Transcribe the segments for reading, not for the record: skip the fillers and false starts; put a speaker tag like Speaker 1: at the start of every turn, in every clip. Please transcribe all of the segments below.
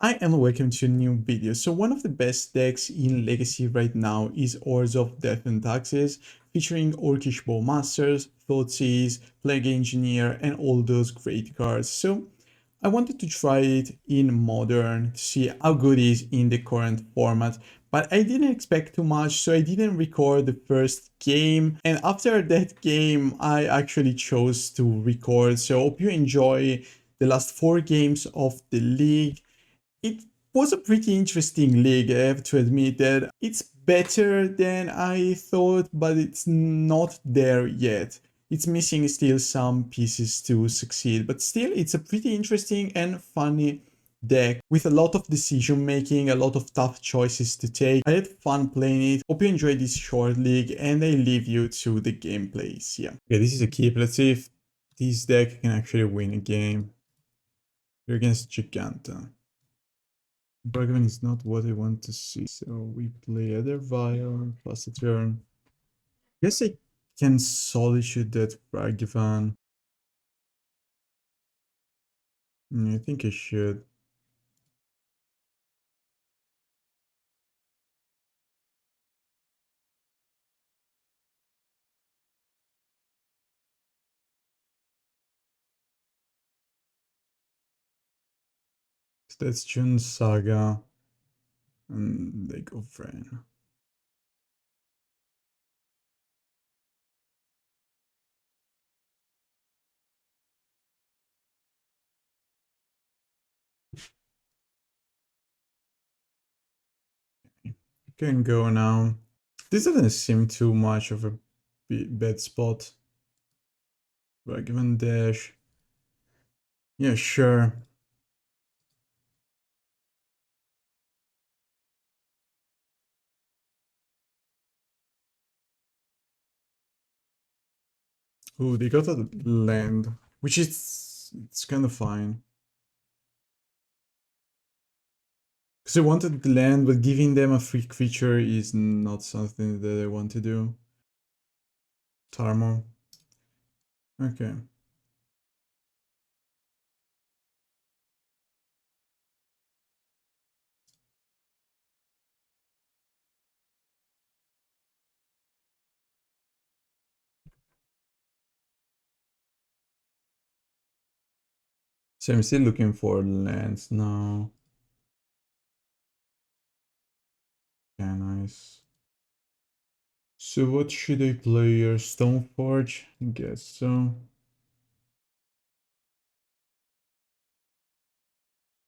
Speaker 1: Hi and welcome to a new video. So one of the best decks in Legacy right now is Orzhov Death and Taxes, featuring Orcish Bowmasters, Thoughtseize, Plague Engineer, and all those great cards. So I wanted to try it in Modern to see how good it is in the current format, but I didn't expect too much, so I didn't record the first game. And after that game, I actually chose to record. So I hope you enjoy the last 4 games of the league. It was a pretty interesting league, I have to admit that. It's better than I thought, but it's not there yet. It's missing still some pieces to succeed, but still it's a pretty interesting and funny deck with a lot of decision making, a lot of tough choices to take. I had fun playing it. Hope you enjoyed this short league, and I leave you to the gameplays. Yeah. Okay, this is a keep. Let's see if this deck can actually win a game. We're against Giganta. Bargain is not what I want to see, so we play Aether Vial plus a turn. Guess I can Solitude that Bargavan. I think I should. So that's June Saga, and they go Vrain. Can go now. This doesn't seem too much of a bad spot. Bargavan dash. Yeah, sure. Oh, they got a land, which is it's kind of fine. Because I wanted the land, but giving them a free creature is not something that I want to do. Tarmo. Okay. So I'm still looking for lands now. Yeah, nice. So what should I play here? Stoneforge? I guess so.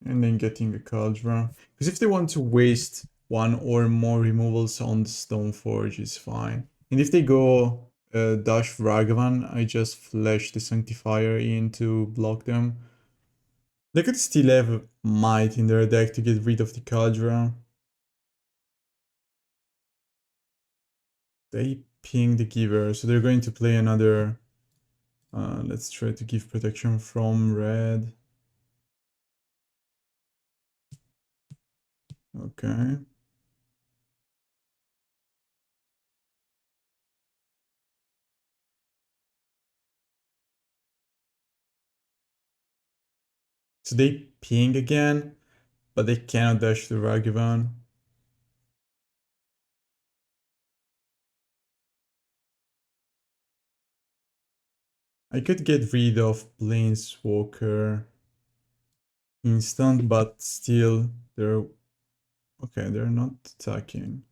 Speaker 1: And then getting a Kaldra. Because if they want to waste one or more removals on the Stoneforge, is fine. And if they go Dash Ragavan, I just flash the Sanctifier in to block them. They could still have Might in their deck to get rid of the Kaldra. They ping the Giver, so they're going to play another. Let's try to give protection from red. Okay. So they ping again, but they cannot dash the Ragavan. I could get rid of Planeswalker instant, but still they're okay, they're not attacking.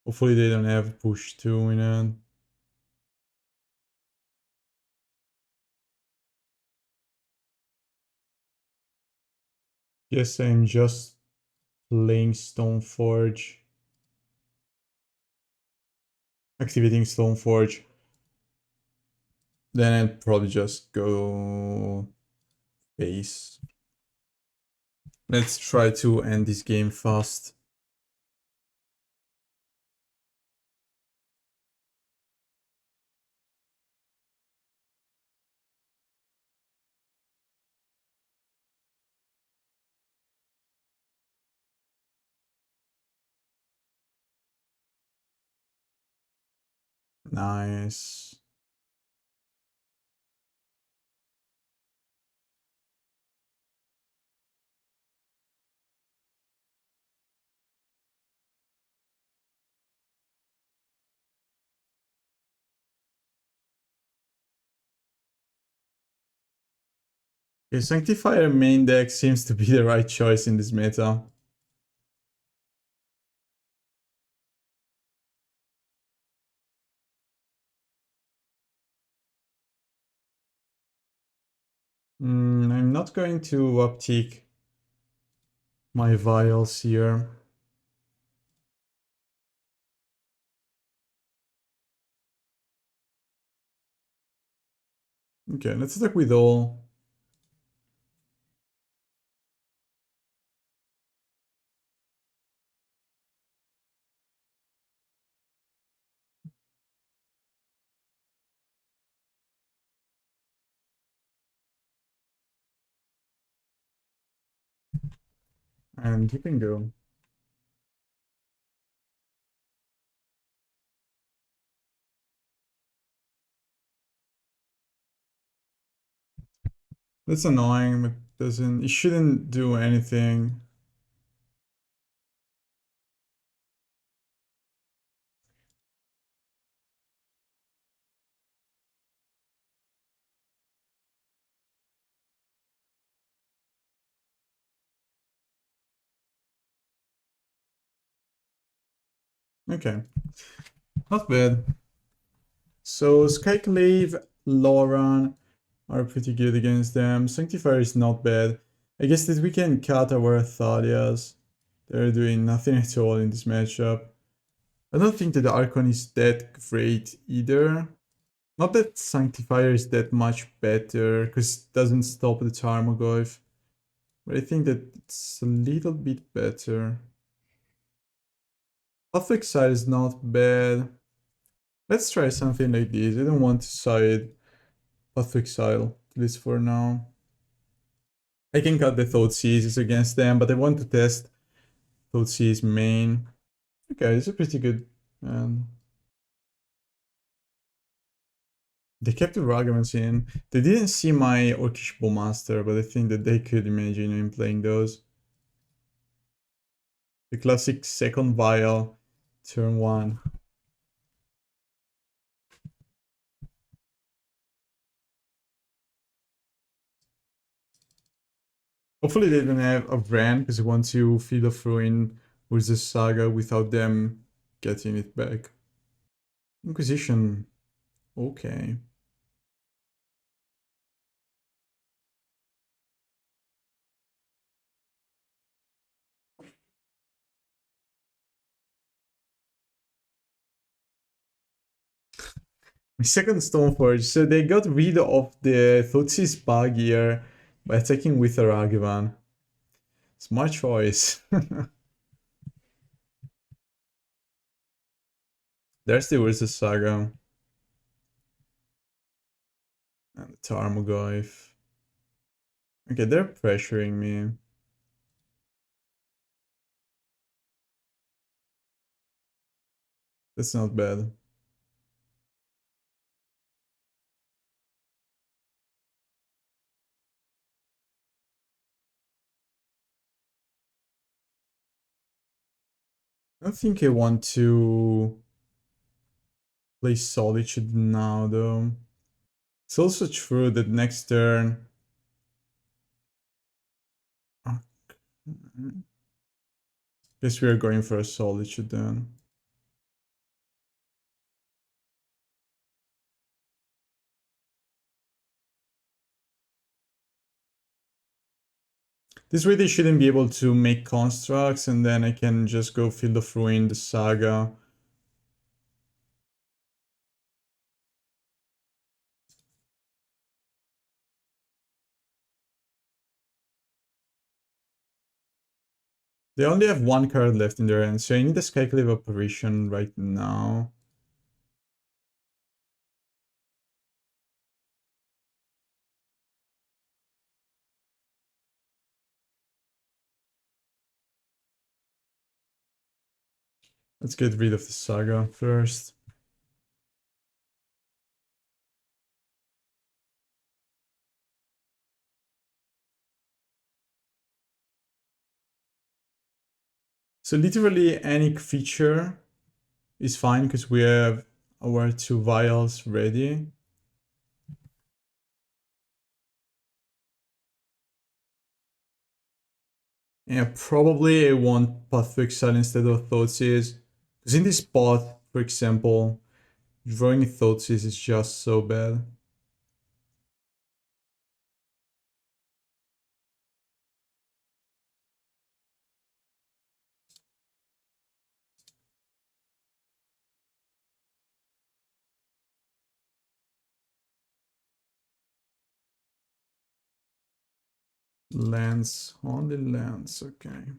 Speaker 1: Hopefully they don't have push 2 in it. Yes, I'm just playing Stoneforge. Activating Stoneforge. Then I'd probably just go base. Let's try to end this game fast. Nice. Okay, Sanctifier main deck seems to be the right choice in this meta. I'm not going to uptick my vials here. Okay, let's attack with all. And you can go. That's annoying, but it shouldn't do anything. Okay, not bad. So Skyclave, Loran are pretty good against them. Sanctifier is not bad. I guess that we can cut our Thalias. They're doing nothing at all in this matchup. I don't think that the Archon is that great either. Not that Sanctifier is that much better, because it doesn't stop the Tarmogoyf. But I think that it's a little bit better. Path to Exile is not bad. Let's try something like this. I don't want to side Path to Exile, at least for now. I can cut the Thoughtseize against them, but I want to test Thoughtseize main. Okay, it's a pretty good. They kept the Ragavans in. They didn't see my Orcish Bowmaster, but I think that they could imagine him playing those. The classic second vial, turn 1. Hopefully they don't have a Vran, because I want to feed off ruin with the Saga without them getting it back. Inquisition. Okay. My second Stoneforge. So they got rid of the Thoughtseize bug here by attacking with a Ragavan. Smart choice. There's the Urza Saga. And the Tarmogoyf. Okay, they're pressuring me. That's not bad. I don't think I want to play Solitude now, though. It's also true that next turn... Guess we are going for a Solitude then. This way they shouldn't be able to make constructs, and then I can just go Field of Ruin, the Saga. They only have one card left in their hand, so I need a Skyclave Apparition right now. Let's get rid of the Saga first. So literally any creature is fine because we have our 2 vials ready. And probably I want Path to Exile instead of Thoughtseize. Because in this spot, for example, drawing Thoughtseize is just so bad. Lands, only lands, okay.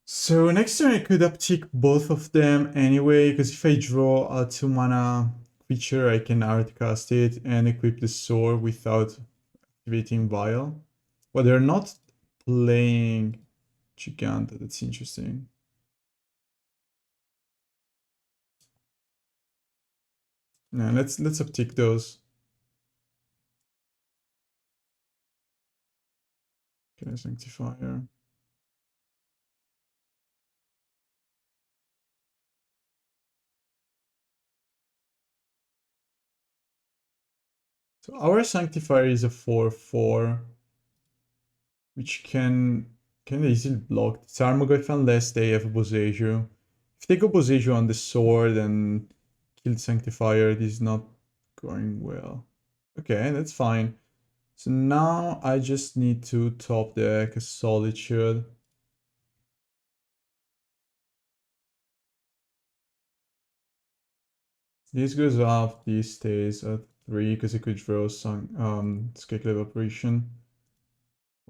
Speaker 1: So next turn I could uptick both of them anyway, because if I draw a 2-mana creature, I can outcast it and equip the sword without activating Vial. But they're not playing Giganta, that's interesting. Now let's uptick those. Okay, Sanctifier. So our Sanctifier is a 4/4, which can easily block the Tarmogoyf unless they have a Boseiju. If they go Boseiju on the sword and kill the Sanctifier, this is not going well. Okay, that's fine. So now I just need to top deck a Solitude. This goes up, this stays at 3 because I could draw some Skyclave Apparition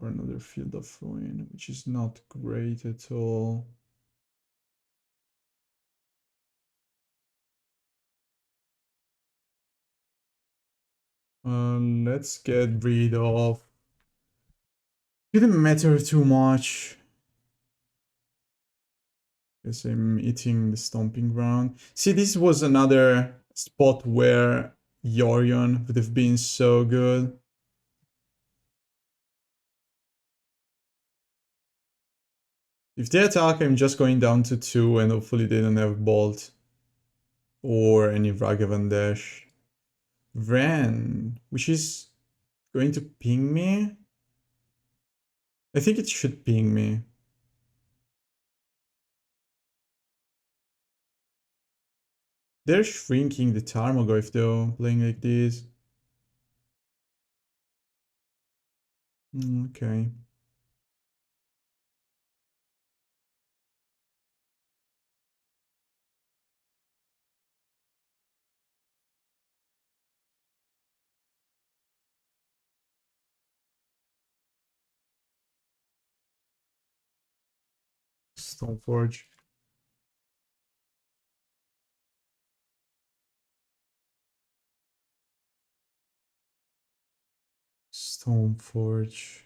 Speaker 1: or another Field of Ruin, which is not great at all. Let's get rid of. Didn't matter too much. Guess I'm eating the stomping ground. See, this was another spot where Yorion would have been so good. If they attack, I'm just going down to 2 and hopefully they don't have Bolt or any Ragavan Dash. Ren, which is going to ping me? I think it should ping me. They're shrinking the Tarmogoyf though, playing like this. Okay. Stoneforge. Stoneforge.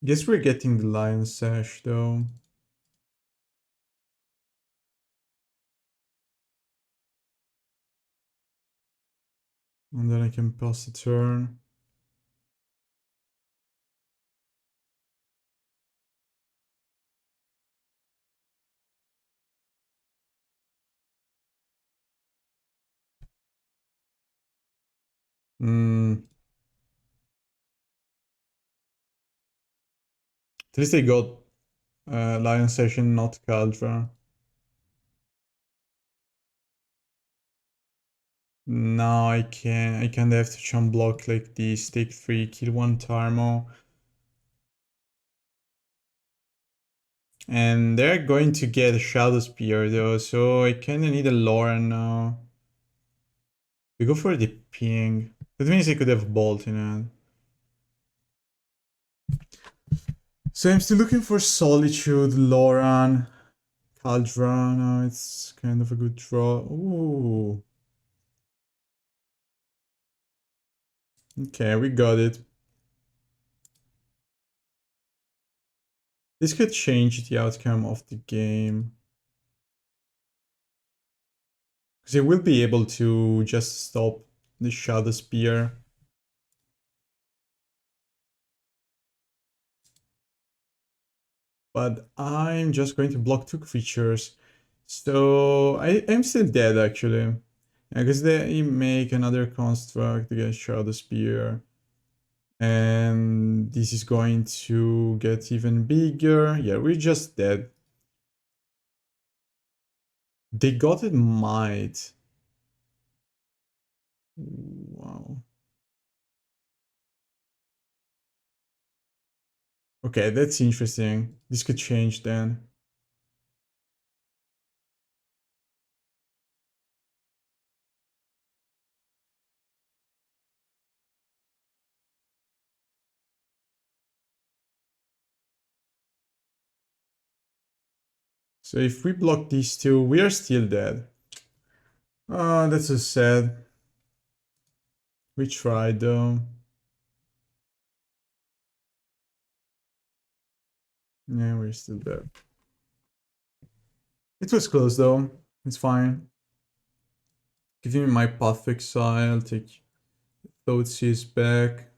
Speaker 1: Guess we're getting the Lion Sash though. And then I can pass the turn. At least they got Lion Sash and not Kaldra. No, I can't. I can't have to jump block like this. Take 3, kill 1 Tarmo. And they're going to get a Shadowspear though, so I kinda need a Loran now. We go for the ping. That means I could have Bolt in it. So I'm still looking for Solitude, Loran, Kaldra. No, it's kind of a good draw. Ooh. Okay, we got it. This could change the outcome of the game. Because I will be able to just stop the Shadowspear. But I'm just going to block 2 creatures. So I'm still dead actually. Because they make another construct against Shadowspear. And this is going to get even bigger. Yeah, we're just dead. They got it might. Wow. Okay, that's interesting. This could change then. So if we block these 2, we are still dead. Oh, that's so sad. We tried though. Yeah, we're still dead. It was close though. It's fine. Give me my Path of Exile, take Thoughtseize back.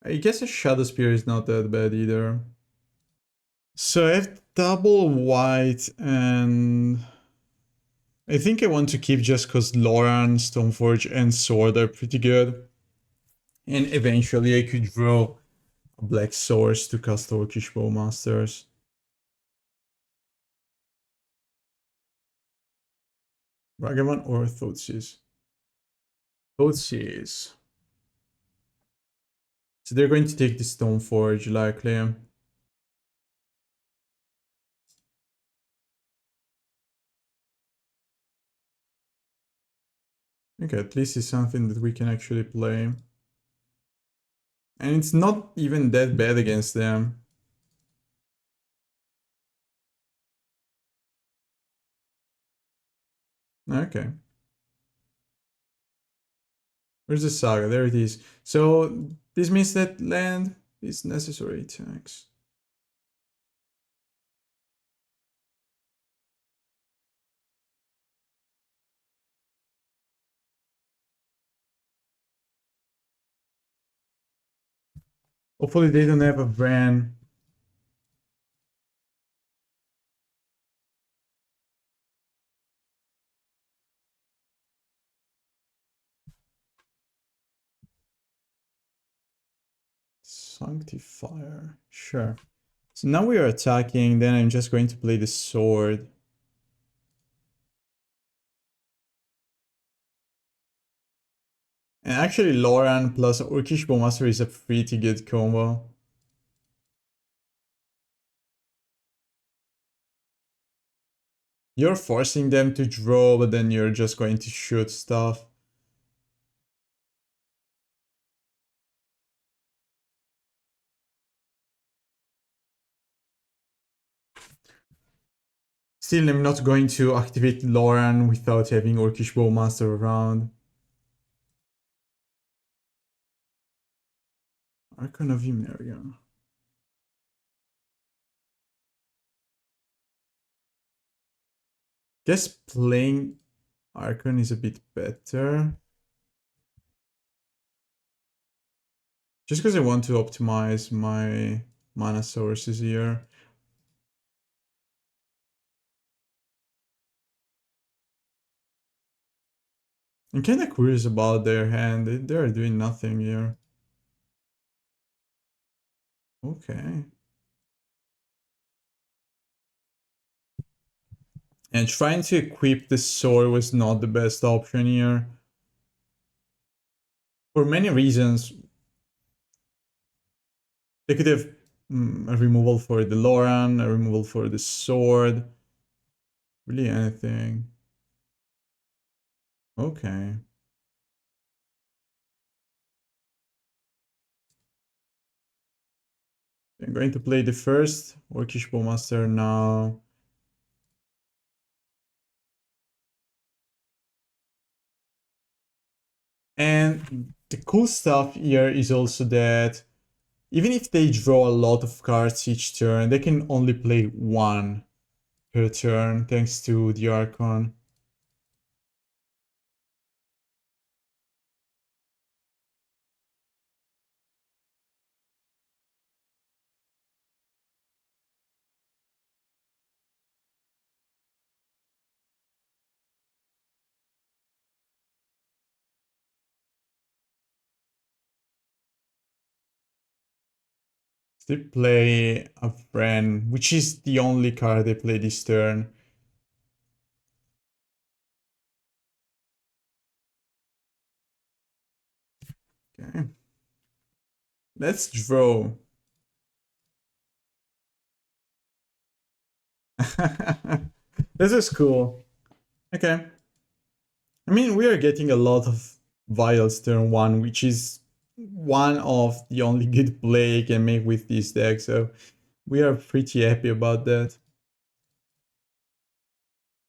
Speaker 1: I guess a Shadowspear is not that bad either. So I have double white and I think I want to keep just because Loran, Stoneforge and Sword are pretty good. And eventually I could draw a black source to cast Orcish Bowmasters. Ragavan or Thoughtseize? Thoughtseize. So they're going to take the Stoneforge likely. Okay, at least it's something that we can actually play. And it's not even that bad against them. Okay. Where's the Saga? There it is. So this means that land is necessary attacks. Hopefully they don't have a Bran. Sanctifier. Sure. So now we are attacking, then I'm just going to play the sword. And actually Loran plus Orcish Bowmaster is a pretty good combo. You're forcing them to draw, but then you're just going to shoot stuff. Still, I'm not going to activate Loran without having Orcish Bowmaster around. Archon of Emeria. Guess playing Archon is a bit better. Just because I want to optimize my mana sources here. I'm kinda curious about their hand. They're doing nothing here. Okay. And trying to equip the sword was not the best option here. For many reasons. They could have a removal for the Loran, a removal for the sword. Really anything. Okay. I'm going to play the first Orcish Bowmaster now. And the cool stuff here is also that even if they draw a lot of cards each turn, they can only play one per turn thanks to the Archon. They play a friend, which is the only card they play this turn. Okay. Let's draw. This is cool. Okay. I mean, we are getting a lot of Vials turn 1, which is one of the only good play I can make with this deck, so we are pretty happy about that.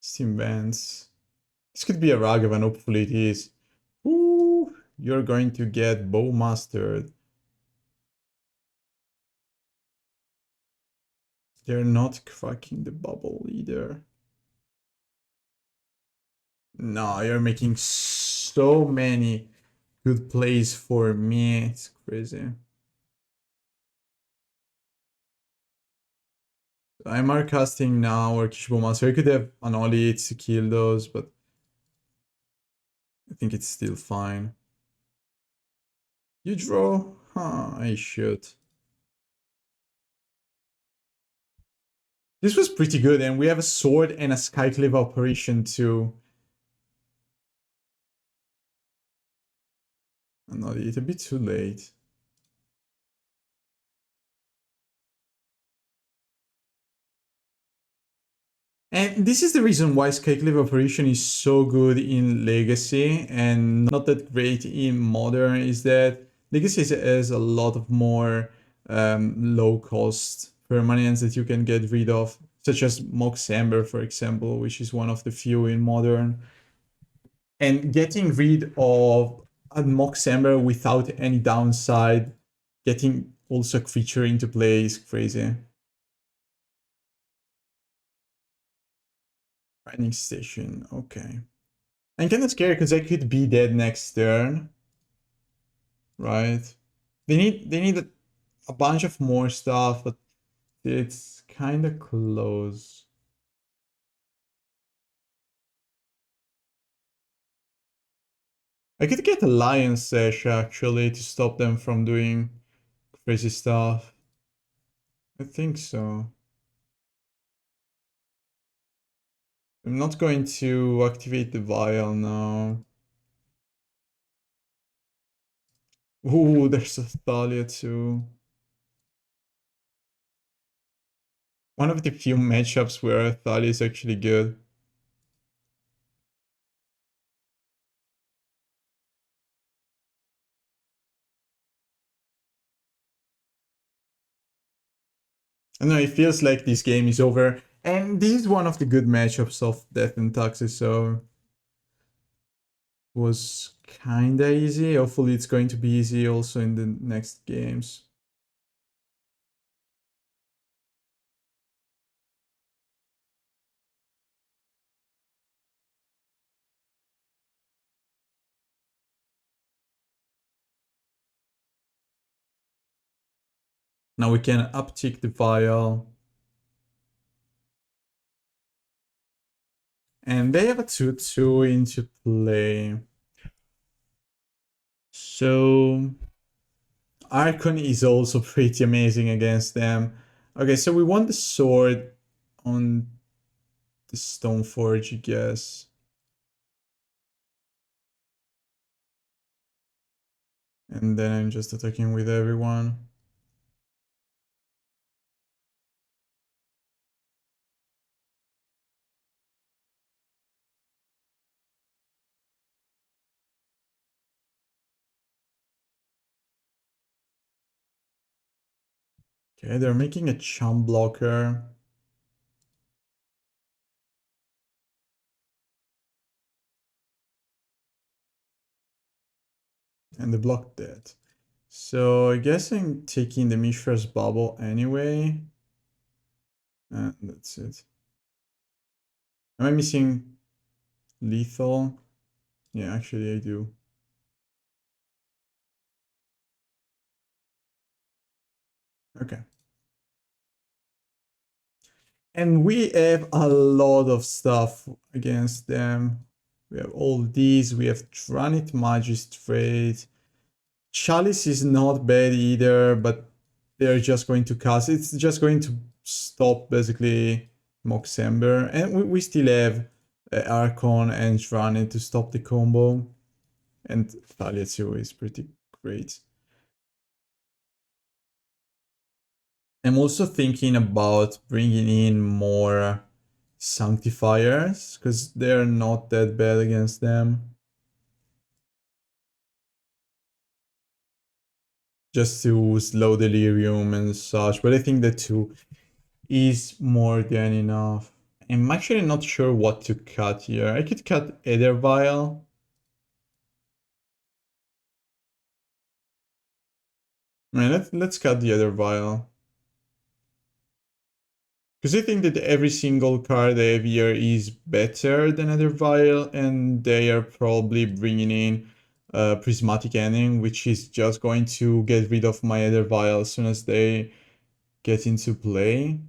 Speaker 1: Steam Vents. This could be a Ragavan, hopefully it is. Ooh, you're going to get Bowmastered. They're not cracking the bubble either. No, you're making so many good plays for me. It's crazy. I'm casting now Orcish Bowmasters. I could have an Ollie to kill those, but I think it's still fine. You draw? Huh, I should. This was pretty good, and we have a sword and a Skyclave Apparition too. An Ollie, it's a bit too late. And this is the reason why Skyclave Apparition is so good in Legacy and not that great in Modern, is that Legacy has a lot of more low-cost permanents that you can get rid of, such as Mox Amber, for example, which is one of the few in Modern. And getting rid of a Mox Amber without any downside, getting also a creature into play is crazy. Grinding Station, okay. I'm kind of scared because I could be dead next turn. Right? They need a bunch of more stuff, but it's kind of close. I could get a Lion Sash actually to stop them from doing crazy stuff. I think so. I'm not going to activate the Vial now. Ooh, there's a Thalia too. One of the few matchups where Thalia is actually good. I know, it feels like this game is over. And this is one of the good matchups of Death and Taxes, so was kinda easy. Hopefully it's going to be easy also in the next games. Now we can uptick the Vial. And they have a 2/2 into play. So Archon is also pretty amazing against them. Okay, so we want the sword on the Stoneforge, I guess. And then I'm just attacking with everyone. Okay, they're making a chump blocker. And they blocked that. So I guess I'm taking the Mishra's Bubble anyway. And that's it. Am I missing lethal? Yeah, actually I do. Okay. And we have a lot of stuff against them. We have all these. We have Drannith Magistrate. Chalice is not bad either, but they're just going to cast. It's just going to stop basically Moxember, and we still have Archon and Drannith to stop the combo, and Thalia too is pretty great. I'm also thinking about bringing in more Sanctifiers, because they're not that bad against them. Just to slow Delirium and such, but I think that 2 is more than enough. I'm actually not sure what to cut here. I could cut Aether Vial. I mean, let's cut the Aether Vial. Because I think that every single card I have here is better than Aether Vial, and they are probably bringing in Prismatic Ending, which is just going to get rid of my Aether Vial as soon as they get into play.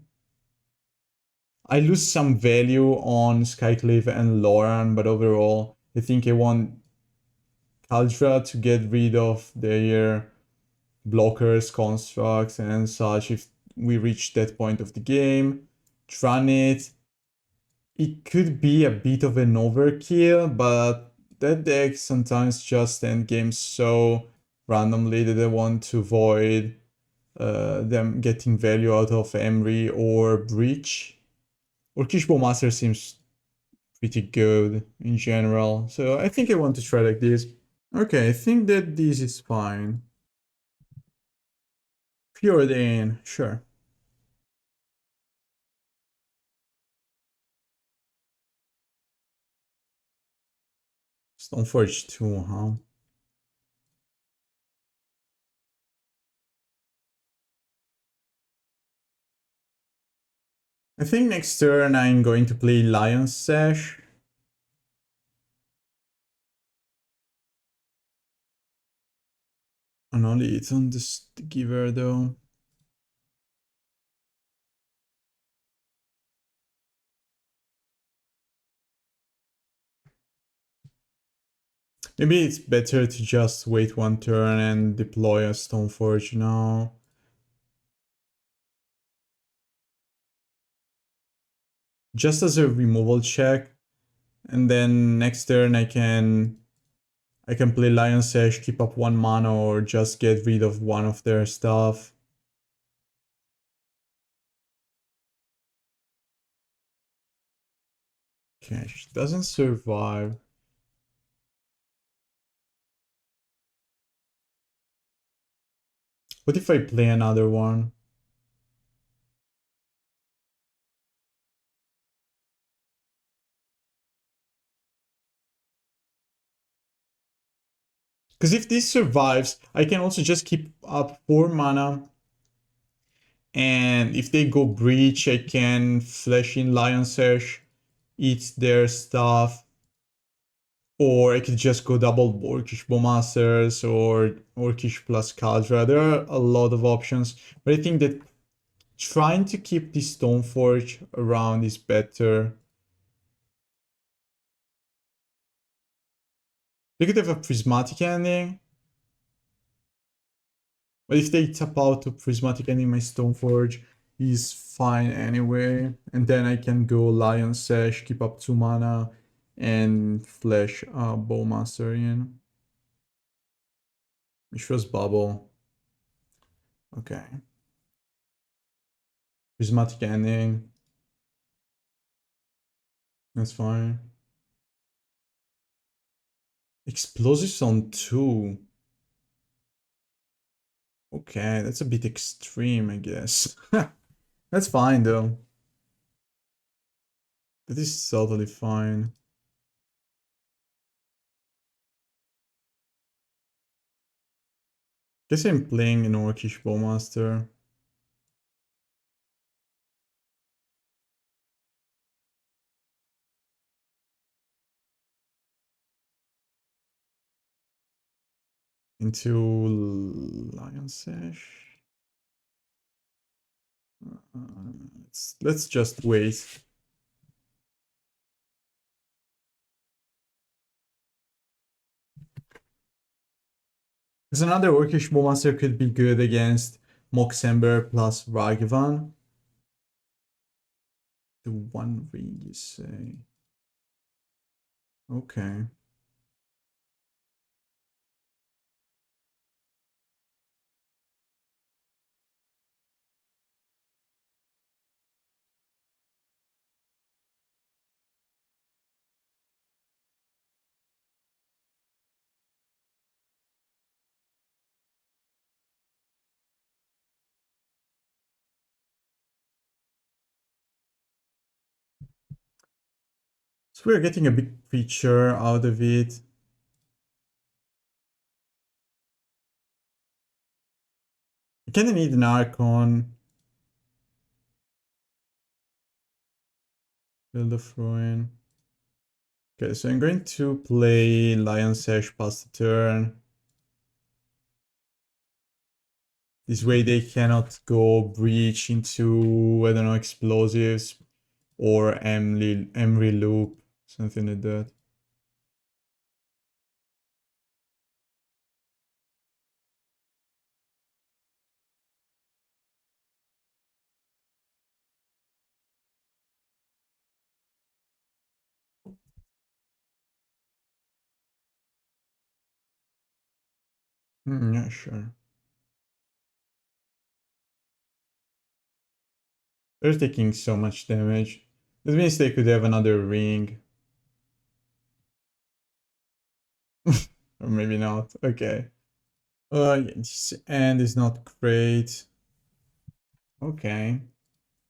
Speaker 1: I lose some value on Skyclave and Loran, but overall, I think I want Kaldra to get rid of their blockers, constructs, and such if we reach that point of the game. Drannith, it could be a bit of an overkill, but that deck sometimes just end games so randomly that I want to avoid them getting value out of Emery or Breach. Orcish Bowmasters seems pretty good in general, so I think I want to try like this. Okay, I think that this is fine. Preordain, sure. Stoneforge 2, huh? I think next turn I'm going to play Lion Sash. And only it's on the giver though. Maybe it's better to just wait one turn and deploy a Stoneforge now. Just as a removal check. And then next turn I can play Lion Sash, keep up 1 mana, or just get rid of one of their stuff. Okay, she doesn't survive. What if I play another one? Because if this survives, I can also just keep up 4 mana. And if they go Breach, I can flash in Lion Sash, eat their stuff. Or I could just go double Orcish Bowmasters or Orcish plus Kaldra. There are a lot of options. But I think that trying to keep the Stoneforge around is better. They could have a Prismatic Ending. But if they tap out to Prismatic Ending, my Stoneforge is fine anyway. And then I can go Lion Sash, keep up 2 mana, and flash Bowmaster in. Mishra's Bubble. Okay. Prismatic Ending. That's fine. Explosives on 2. Okay, that's a bit extreme, I guess. That's fine, though. That is totally fine. Guess I'm playing an Orcish Bowmaster. Into Lion Sash. Let's just wait. Because another Orcish Bowmaster could be good against Moxember plus Ragavan. The One Ring, you say? Okay. So we're getting a big feature out of it. I kinda need an Archon. Build of Ruin. Okay, so I'm going to play Lion Sash past the turn. This way they cannot go Breach into, I don't know, Explosives or Emery Loop, something like that. Yeah, sure. They're taking so much damage. That means they could have another ring. Or maybe not. Okay. Yeah, this end is not great. Okay.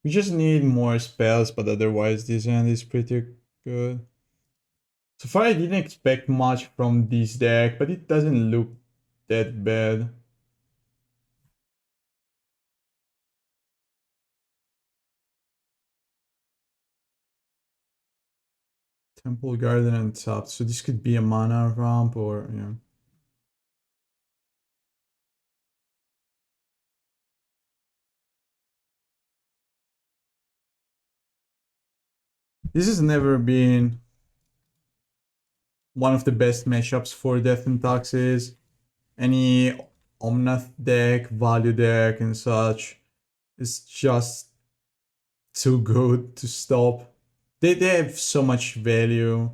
Speaker 1: We just need more spells, but otherwise this end is pretty good. So far I didn't expect much from this deck, but it doesn't look that bad. Temple Garden and top. So this could be a mana ramp or yeah. This has never been one of the best matchups for Death and Taxes. Any Omnath deck, value deck and such is just too good to stop. They have so much value.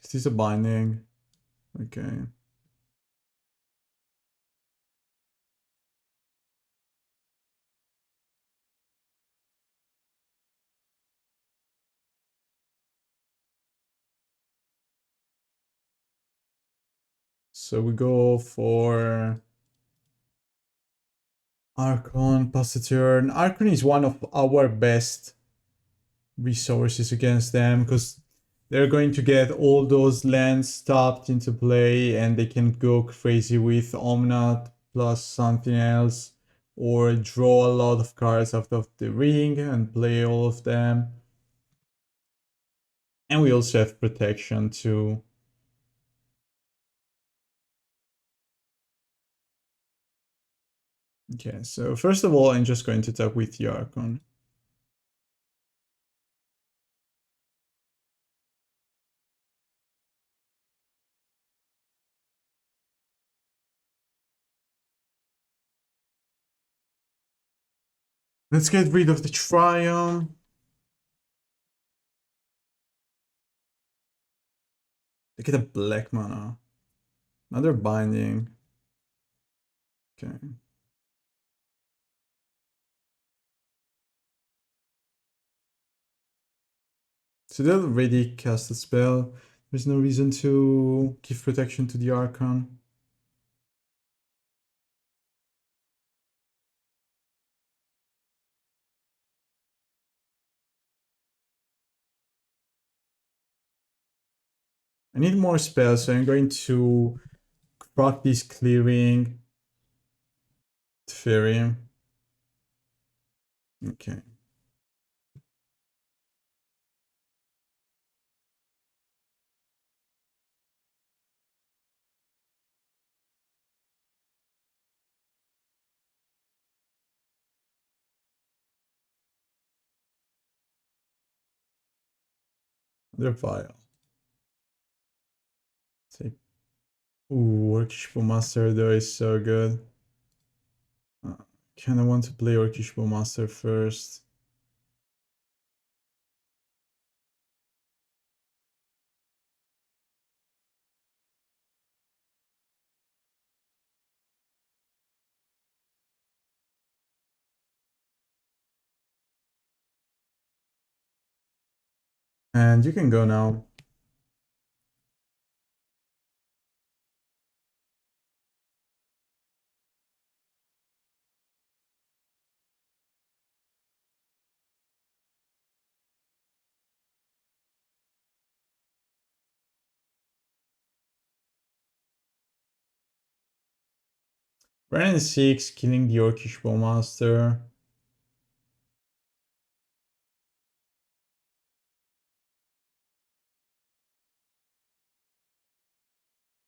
Speaker 1: Is this a binding? Okay. So we go for Archon, pass the turn. Archon is one of our best resources against them because they're going to get all those lands tapped into play and they can go crazy with Omnath plus something else or draw a lot of cards out of the ring and play all of them. And we also have protection too. Okay, so first of all, I'm just going to talk with the Archon. Let's get rid of the Triumph. Look at the black mana. Another binding. Okay. So they already cast a spell. There's no reason to give protection to the Archon. I need more spells, so I'm going to proc this clearing. Fairy. Okay. Aether Vial. Take Ooh, Orcish Bowmaster though is so good. Kinda want to play Orcish Bowmaster first. And you can go now. Brandon 6, killing the Orcish Bowmaster.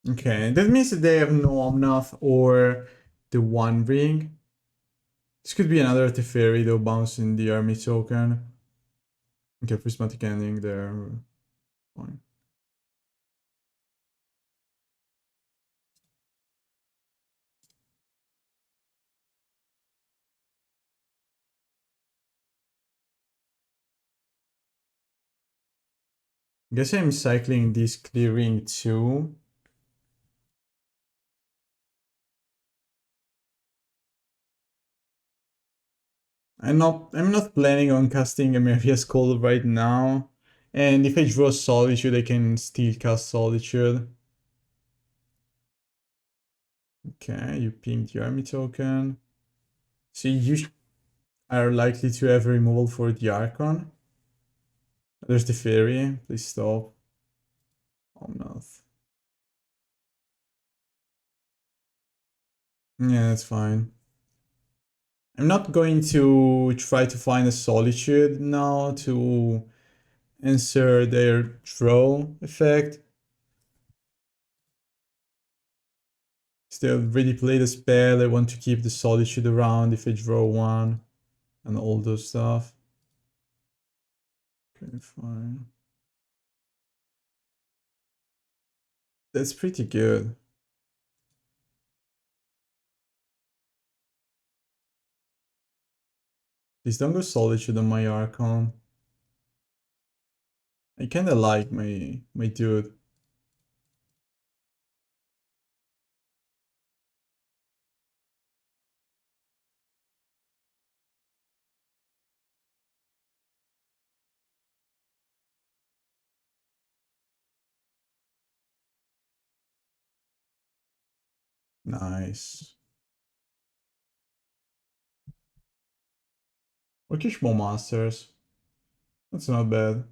Speaker 1: Okay, that means that they have no Omnath or the One Ring. This could be another Teferi though, bouncing the army token. Okay, Prismatic Ending there. Fine. Guess I'm cycling this clearing too. I'm not planning on casting Emeria's Call right now. And if I draw Solitude, I can still cast Solitude. Okay, you pinged the army token. So you are likely to have removal for the Archon. There's the Fairy. Please stop. Omnath. Yeah, that's fine. I'm not going to try to find a Solitude now to answer their draw effect. Still really play the spell. I want to keep the Solitude around if I draw one and all those stuff. Okay, fine. That's pretty good. Please don't go Solitude on my Archon. I kinda like my dude. Nice. Orcish Bowmasters. That's not bad.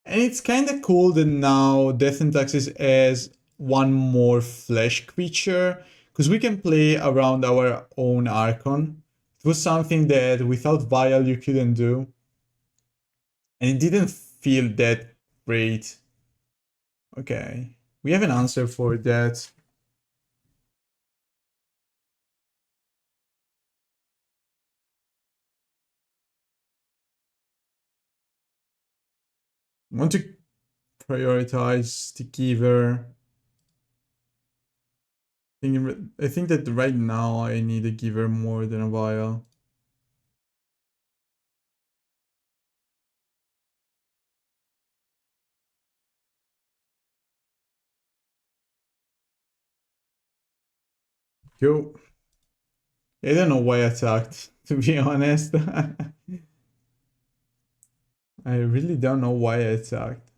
Speaker 1: And it's kinda cool that now Death and Taxes has one more flesh creature, because we can play around our own Archon. It was something that without Vial you couldn't do. And it didn't feel that great. Okay. We have an answer for that. I want to prioritize the giver. I think that right now I need a giver more than a vial. Yo. I don't know why I attacked, to be honest. I really don't know why I attacked.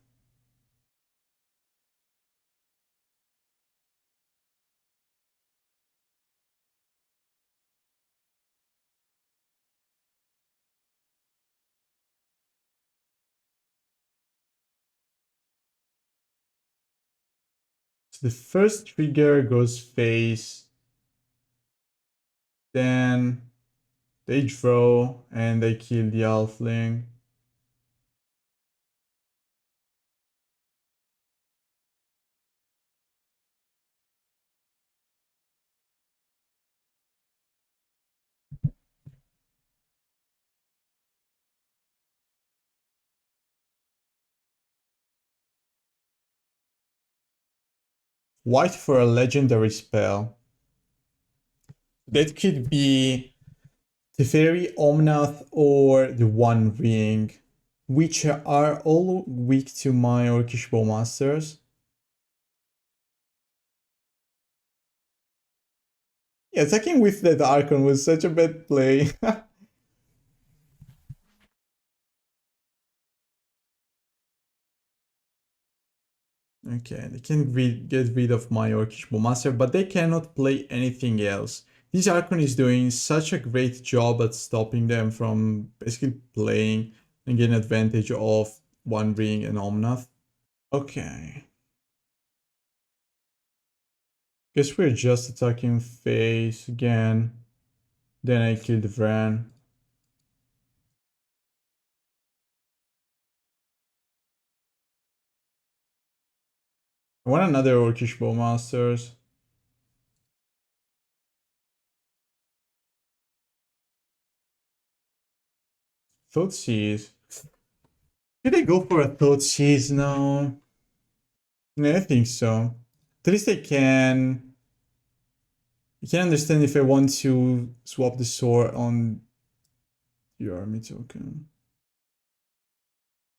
Speaker 1: So the first trigger goes face, then they draw and they kill the Halfling. white for a legendary spell. That could be Teferi, Omnath, or the One Ring, which are all weak to my Orcish Bowmasters. Yeah, attacking with that Archon was such a bad play. Okay, they can get rid of my Orcish Bowmaster, but they cannot play anything else. This Archon is doing such a great job at stopping them from basically playing and getting advantage of One Ring and Omnath. Okay. Guess we're just attacking face again. Then I killed Vran. I want another Orcish Bowmasters. Thoughtseize. Should I go for a Thoughtseize now? Yeah, I think so. At least I can understand if I want to swap the sword on the army token.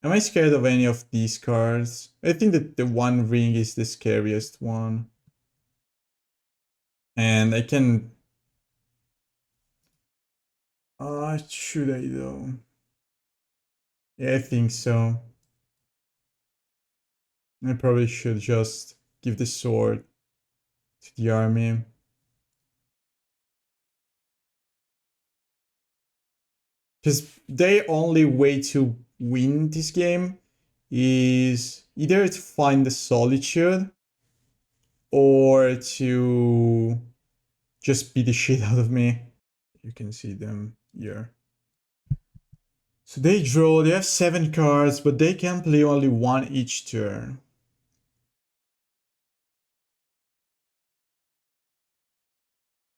Speaker 1: Am I scared of any of these cards? I think that the One Ring is the scariest one. And I can... should I though? Yeah, I think so. I probably should just give the sword to the army. Because their only way to win this game is either to find the Solitude or to just beat the shit out of me. You can see them here. So they have 7 cards, but they can play only 1 each turn.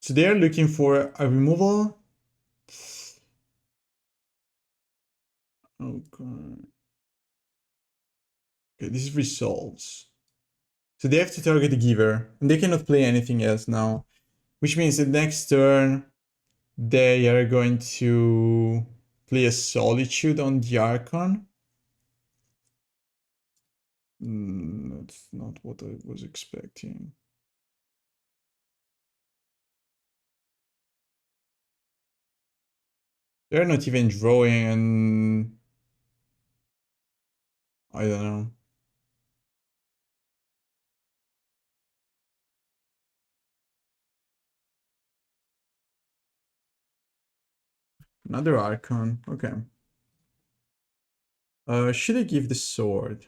Speaker 1: So they are looking for a removal. Okay. Okay, this resolves. So they have to target the giver, and they cannot play anything else now. Which means that next turn, they are going to play a Solitude on the Archon. That's not what I was expecting. They're not even drawing, and I don't know. Another Archon, okay. Should I give the sword?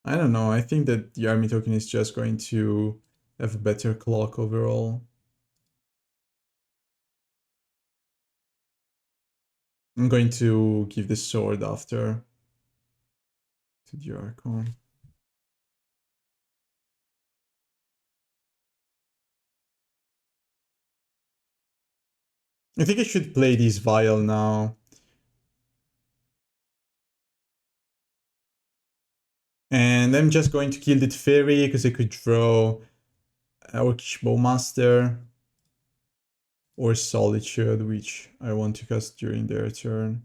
Speaker 1: I don't know, I think that the army token is just going to have a better clock overall. I'm going to give the sword after to the Archon. I think I should play this Vial now. And I'm just going to kill the Fairy because I could draw Orcish Bowmaster or Solitude, which I want to cast during their turn.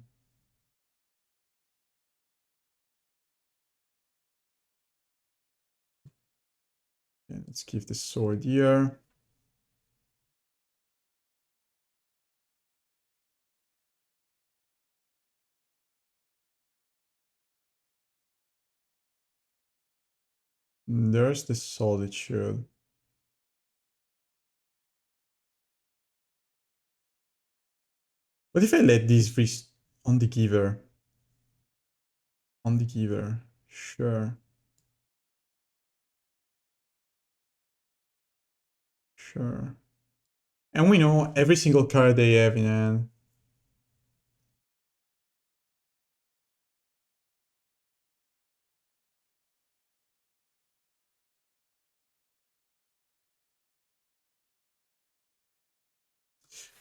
Speaker 1: Okay, let's give the sword here. There's the Solitude. What if I let these on the giver? On the giver, sure. Sure. And we know every single card they have in hand.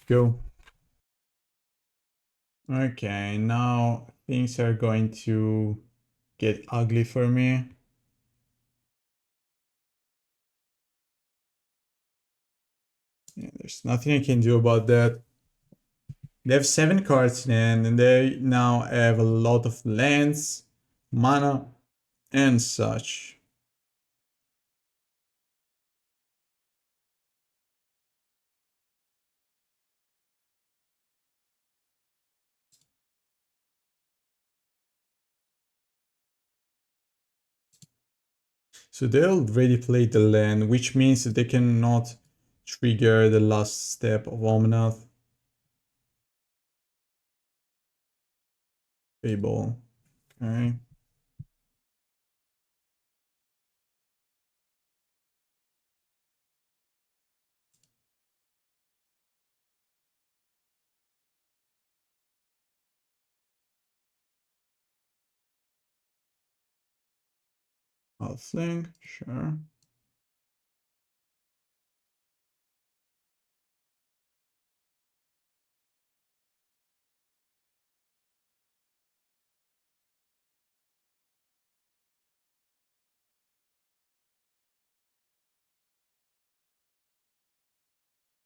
Speaker 1: Go. Okay, now things are going to get ugly for me. Yeah, there's nothing I can do about that. They have 7 cards in hand, and they now have a lot of lands, mana, and such. So they already played the land, which means that they cannot trigger the last step of Omnath. Fable. Okay. Halfling, sure.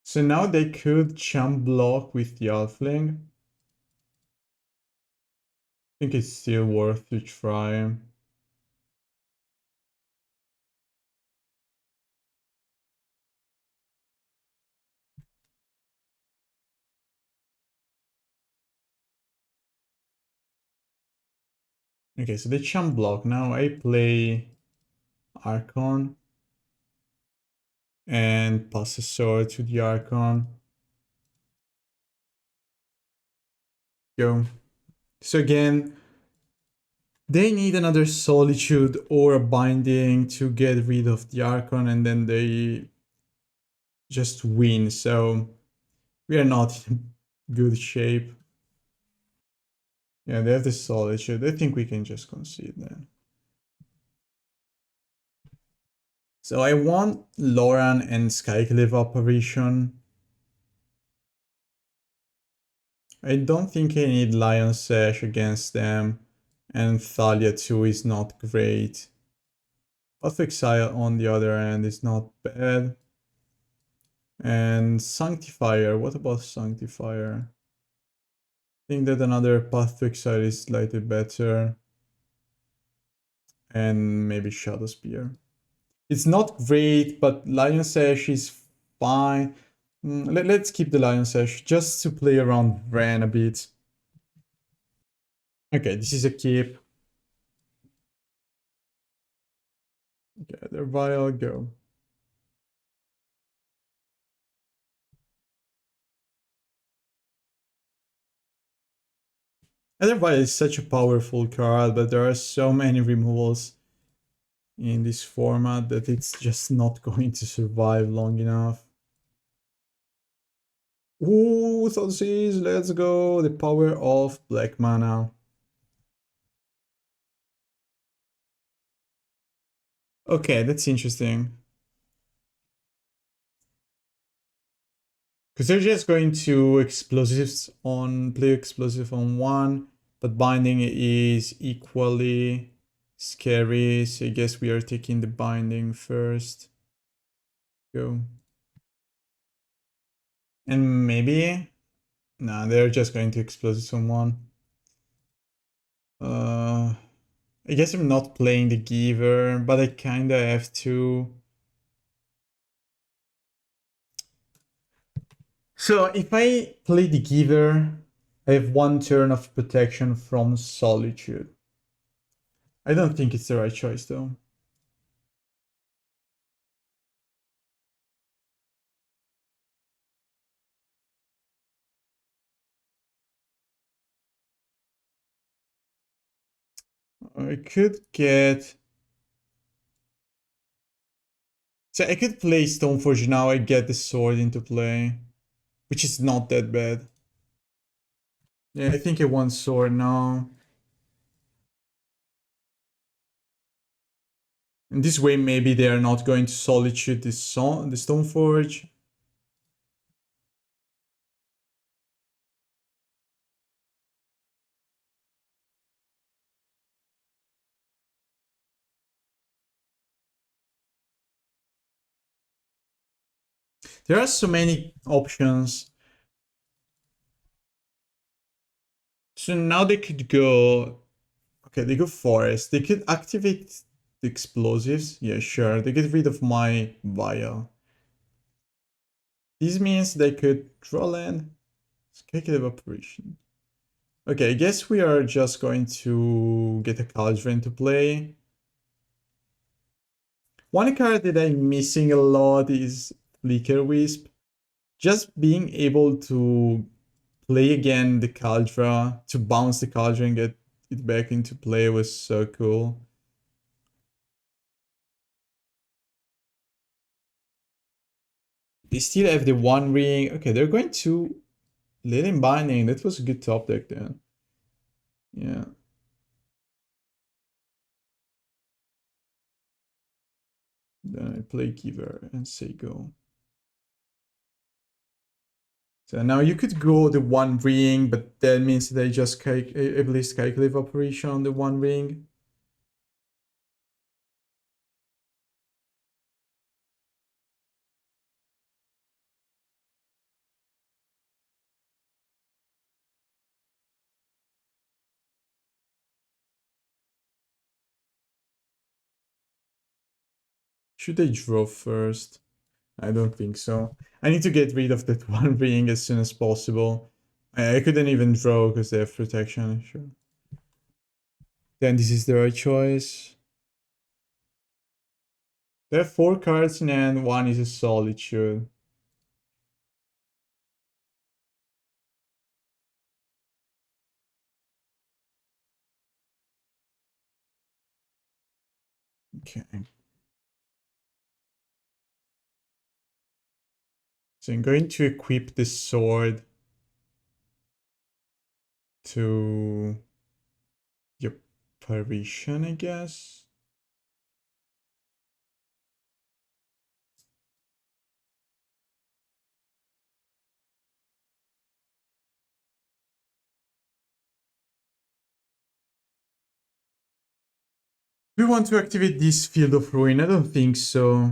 Speaker 1: So now they could jump block with the Halfling. I think it's still worth to try. Okay, so they jump block. Now I play Archon and pass a sword to the Archon. Go. So again, they need another Solitude or a Binding to get rid of the Archon, and then they just win. So we are not in good shape. Yeah, they have the Solitude. I think we can just concede then. So I want Loran and Skyclave Apparition. I don't think I need Lion Sash against them. And Thalia too is not great. Path of Exile on the other end is not bad. And Sanctifier, what about Sanctifier? I think that another Path to Exile is slightly better. And maybe Shadowspear. It's not great, but Lion Sash is fine. Let's keep the Lion Sash just to play around Ran a bit. Okay, this is a keep. Okay, Aether Vial, go. Aether Vial is such a powerful card, but there are so many removals in this format that it's just not going to survive long enough. Ooh, Thoughtseize, let's go! The power of black mana. Okay, that's interesting. Because they're just going to explosives on play explosive on one, but binding is equally scary. So I guess we are taking the binding first. Go. And maybe no, they're just going to explosives on one. I guess I'm not playing the Giver, but I kinda have to. So if I play the Giver, I have 1 turn of protection from Solitude. I don't think it's the right choice though. I could get... So I could play Stoneforge now, I get the sword into play, which is not that bad. Yeah, I think I want sword now. In this way, maybe they are not going to Solitude the Stoneforge. There are so many options. So now they could go... Okay, they go forest. They could activate the explosives. Yeah, sure. They get rid of my vial. This means they could draw land. Skyclave Apparition. Okay, I guess we are just going to get a Kaldra into play. One card that I'm missing a lot is Flicker Wisp. Just being able to play again the Kaldra, to bounce the Kaldra and get it back into play was so cool. They still have the One Ring. Okay, they're going to let him Binding. That was a good top deck then. Yeah. Then I play Giver and say go. So now you could go the One Ring, but that means they just able Skyclave Apparition on the One Ring. Should I draw first? I don't think so. I need to get rid of that One Ring as soon as possible. I couldn't even draw because they have protection, sure. Then this is the right choice. There are 4 cards in hand, one is a Solitude. Okay. So I'm going to equip the sword to the apparition, I guess. Do we want to activate this Field of Ruin? I don't think so.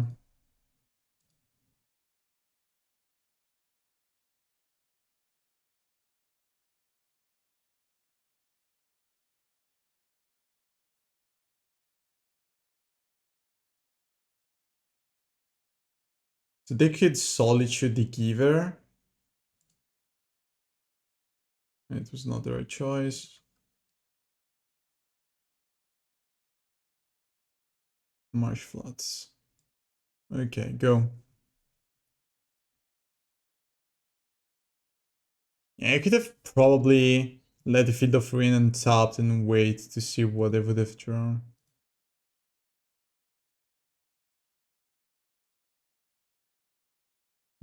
Speaker 1: So they could Solitude the Giver. It was not the right choice. Marsh Flats. Okay, go. Yeah, I could have probably let the Field of Ruin untapped and wait to see what they would have drawn.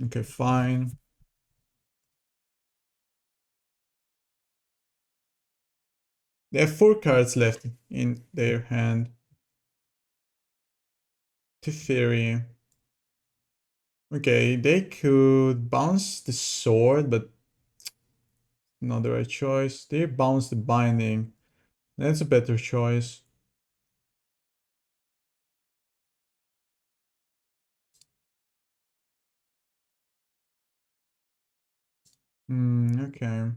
Speaker 1: Okay, fine. They have 4 cards left in their hand. Teferi. Okay, they could bounce the sword, but not the right choice. They bounce the binding. That's a better choice. Okay.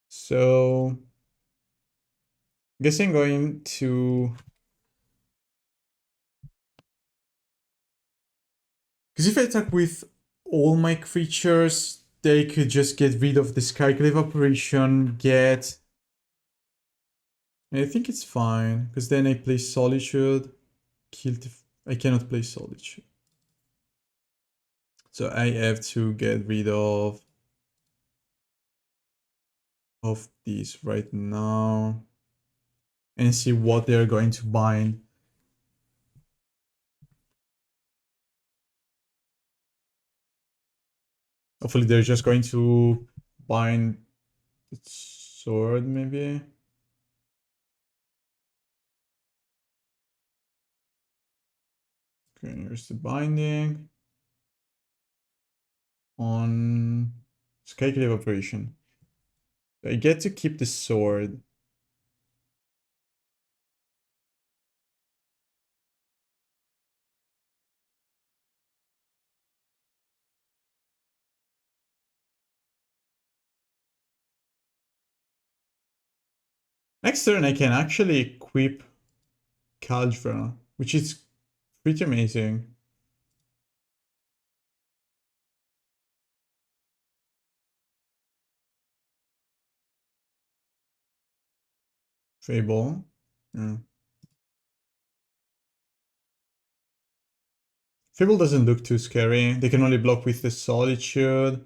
Speaker 1: So, I guess I'm going to... Because if I attack with all my creatures, they could just get rid of the Skyclave Apparition, get... I think it's fine, because then I play Solitude, kill the... I cannot play Solitude. So I have to get rid of these right now and see what they're going to bind. Hopefully they're just going to bind the sword, maybe. Okay, here's the binding on Skyclave Apparition. I get to keep the sword. Next turn I can actually equip Kaldra, which is pretty amazing. Fable. Yeah. Fable doesn't look too scary. They can only block with the Solitude.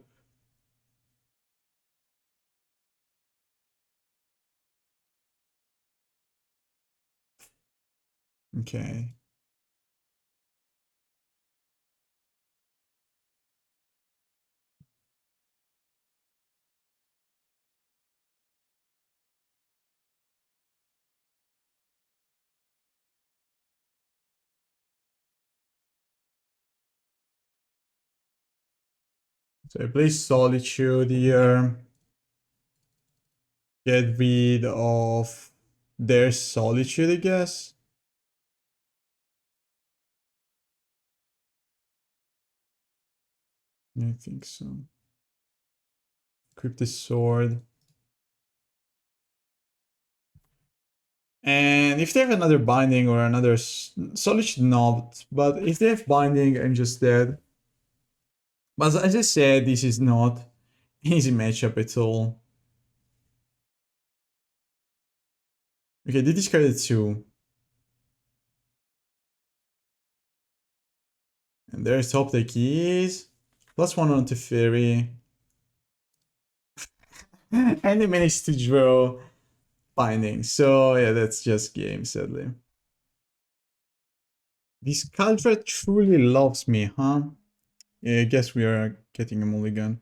Speaker 1: Okay. So I play Solitude here. Get rid of their Solitude, I guess. I think so. Equip the sword. And if they have another binding or another Solitude, not. But if they have binding, I'm just dead. But as I said, this is not an easy matchup at all. Okay, they discarded 2. And there's top deck is +1 on Teferi. And they managed to draw binding. So yeah, that's just game, sadly. This Kaldra truly loves me, huh? Yeah, I guess we are getting a mulligan.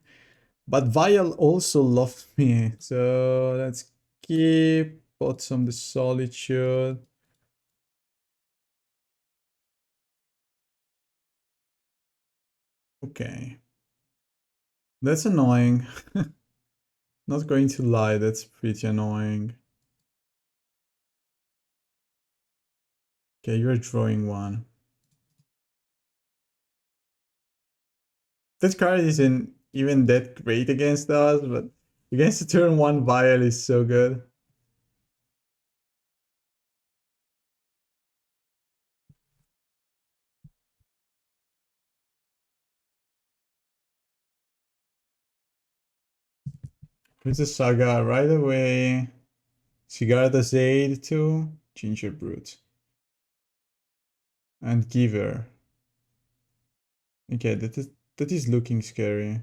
Speaker 1: But Vial also loves me. So let's keep bottom the Solitude. Okay. That's annoying. Not going to lie, that's pretty annoying. Okay, you're drawing 1. That card isn't even that great against us, but against the turn 1 Vial is so good. Princess Saga right away. Sigarda's Aid too. Ginger Brute. And Giver. Okay, that is looking scary.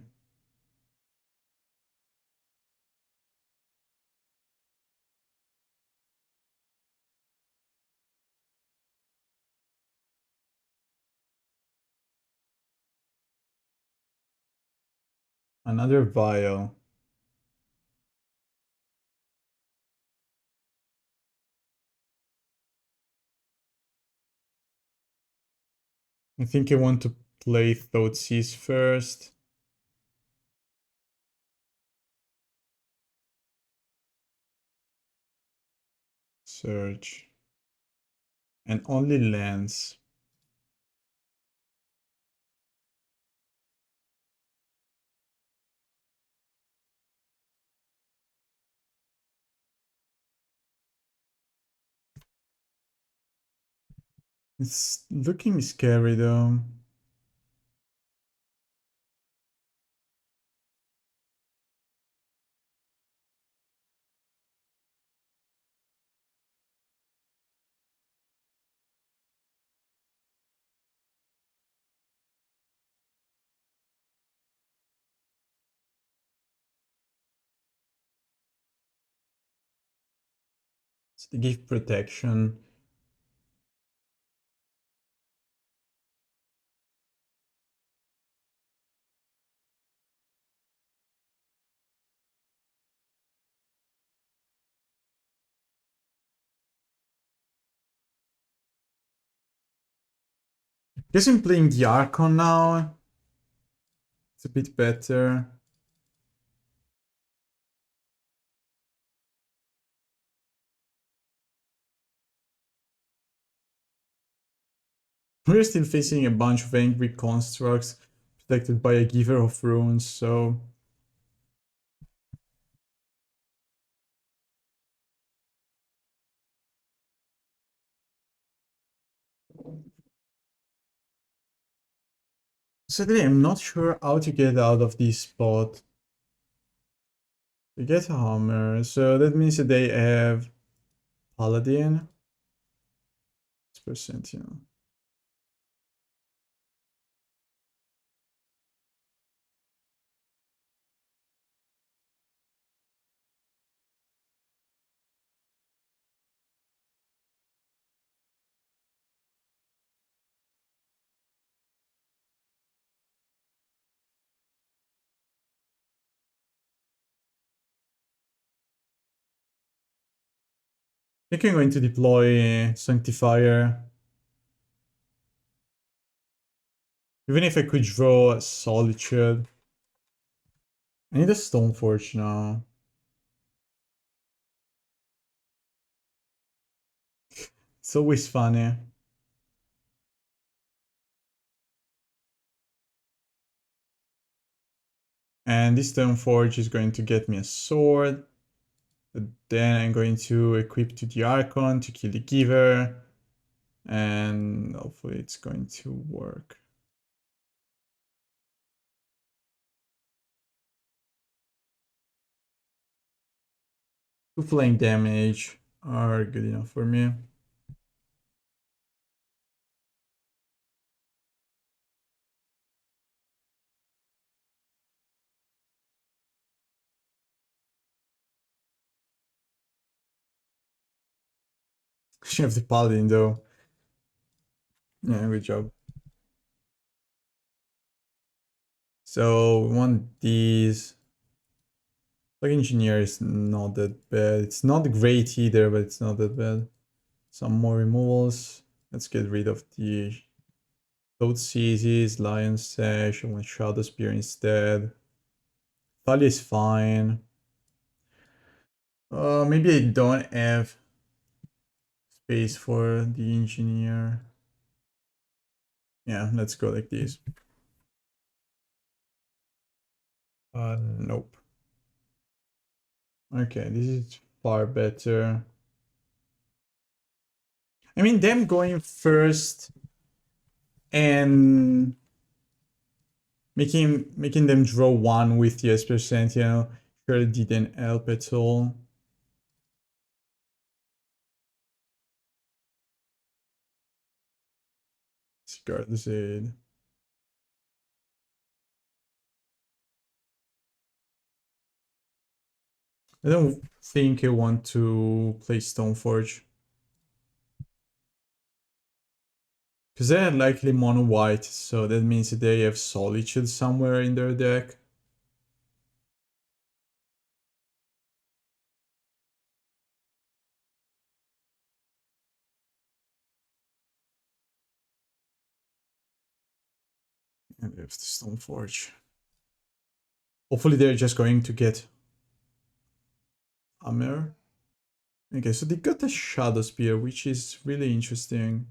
Speaker 1: Another Vial. I think I want to play Thoughtseize first. Search. And only lands. It's looking scary though. So they give protection. Guess I'm playing the Archon now. It's a bit better. We're still facing a bunch of angry constructs protected by a Giver of Runes, so Sadly, I'm not sure how to get out of this spot. They get a hammer, so that means that they have Paladin. 6%, you know. I think I'm going to deploy Sanctifier. Even if I could draw a Solitude. I need a Stoneforge now. It's always funny. And this Stoneforge is going to get me a sword. But then I'm going to equip to the Archon to kill the Giver. And hopefully it's going to work. 2 flame damage are good enough for me. She have the Paladin though. Yeah, good job. So we want these. Like Engineer is not that bad. It's not great either, but it's not that bad. Some more removals. Let's get rid of the Thoughtseize, Lion Sash. I want Shadowspear instead. Thalia is fine. Maybe I don't have space for the Engineer. Yeah, let's go like this. Nope. Okay, this is far better. I mean, them going first and making them draw 1 with yes%, you know, sure didn't help at all. Godless Aid. I don't think I want to play Stoneforge. Because they are likely mono white, so that means that they have Solitude somewhere in their deck. And they have the Stoneforge. Hopefully they're just going to get Hammer. Okay, so they got a Shadowspear, which is really interesting.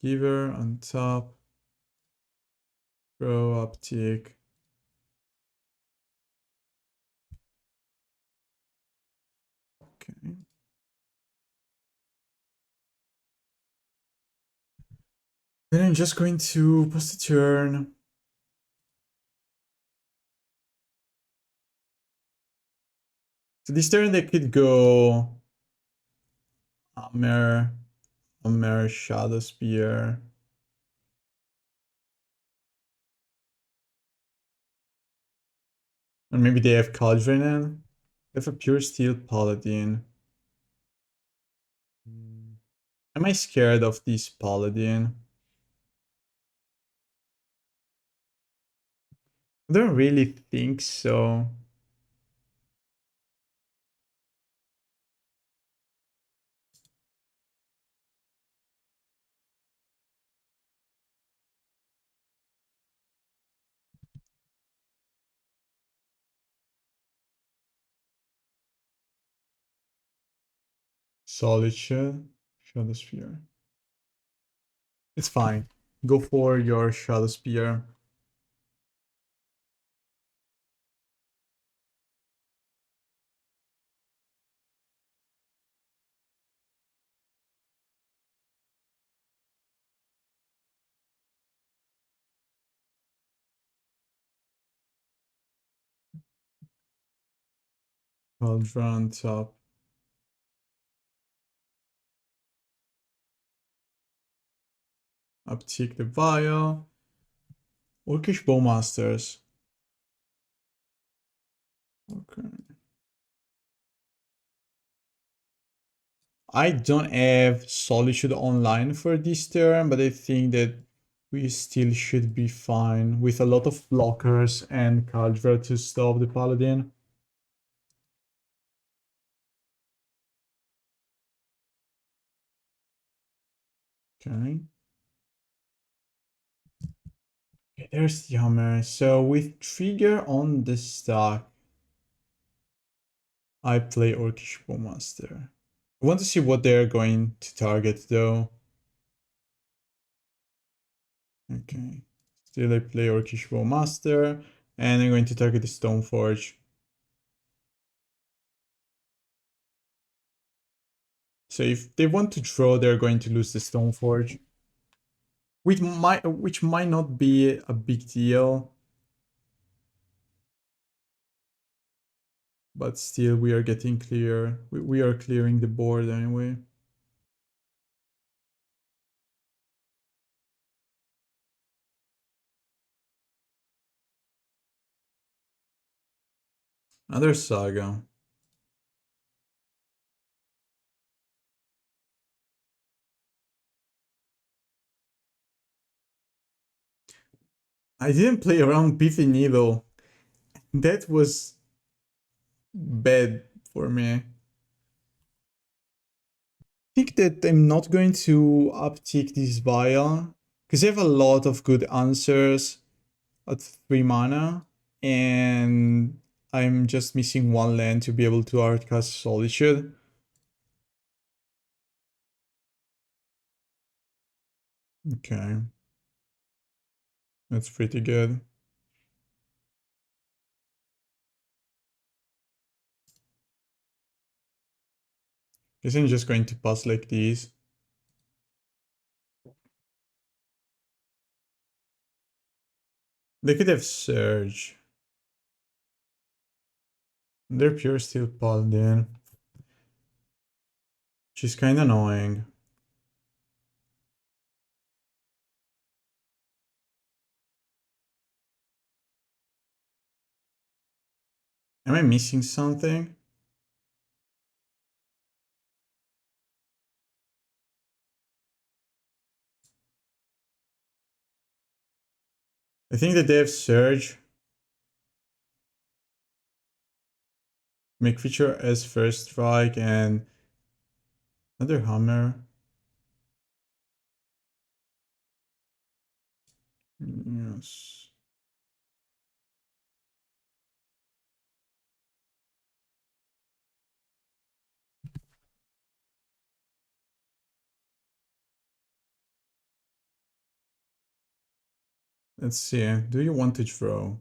Speaker 1: Giver on top. Throw uptick. Okay. Then I'm just going to post a turn. So this turn they could go Hammer, Shadowspear. Or maybe they have Cauldron. They have a pure steel paladin. Am I scared of this paladin? I don't really think so. Solitude, Shadowspear. It's fine. Go for your Shadowspear. Kaldra on top. Uptick the Vial. Orcish Bowmasters. Okay. I don't have Solitude online for this turn, but I think that we still should be fine with a lot of blockers and Kaldra to stop the Paladin. Okay. Okay, there's the Hammer. So with Trigger on the stack, I play Orcish Bowmaster. I want to see what they're going to target though. Okay. Still I play Orcish Bowmaster, and I'm going to target the Stoneforge. So if they want to draw, they're going to lose the Stoneforge. Which might not be a big deal. But still we are getting clear. We are clearing the board anyway. Another Saga. I didn't play around Pithy Needle. That was bad for me. I think that I'm not going to uptick this Vial, because I have a lot of good answers at 3 mana, and I'm just missing one land to be able to outcast Solitude. Okay. That's pretty good. Guess I'm just going to pass like these. They could have Surge. They're pure steel paladin. Which is kinda annoying. Am I missing something? I think that they have Surge. Make feature as first strike and another Hammer. Yes. Let's see. Do you want to throw?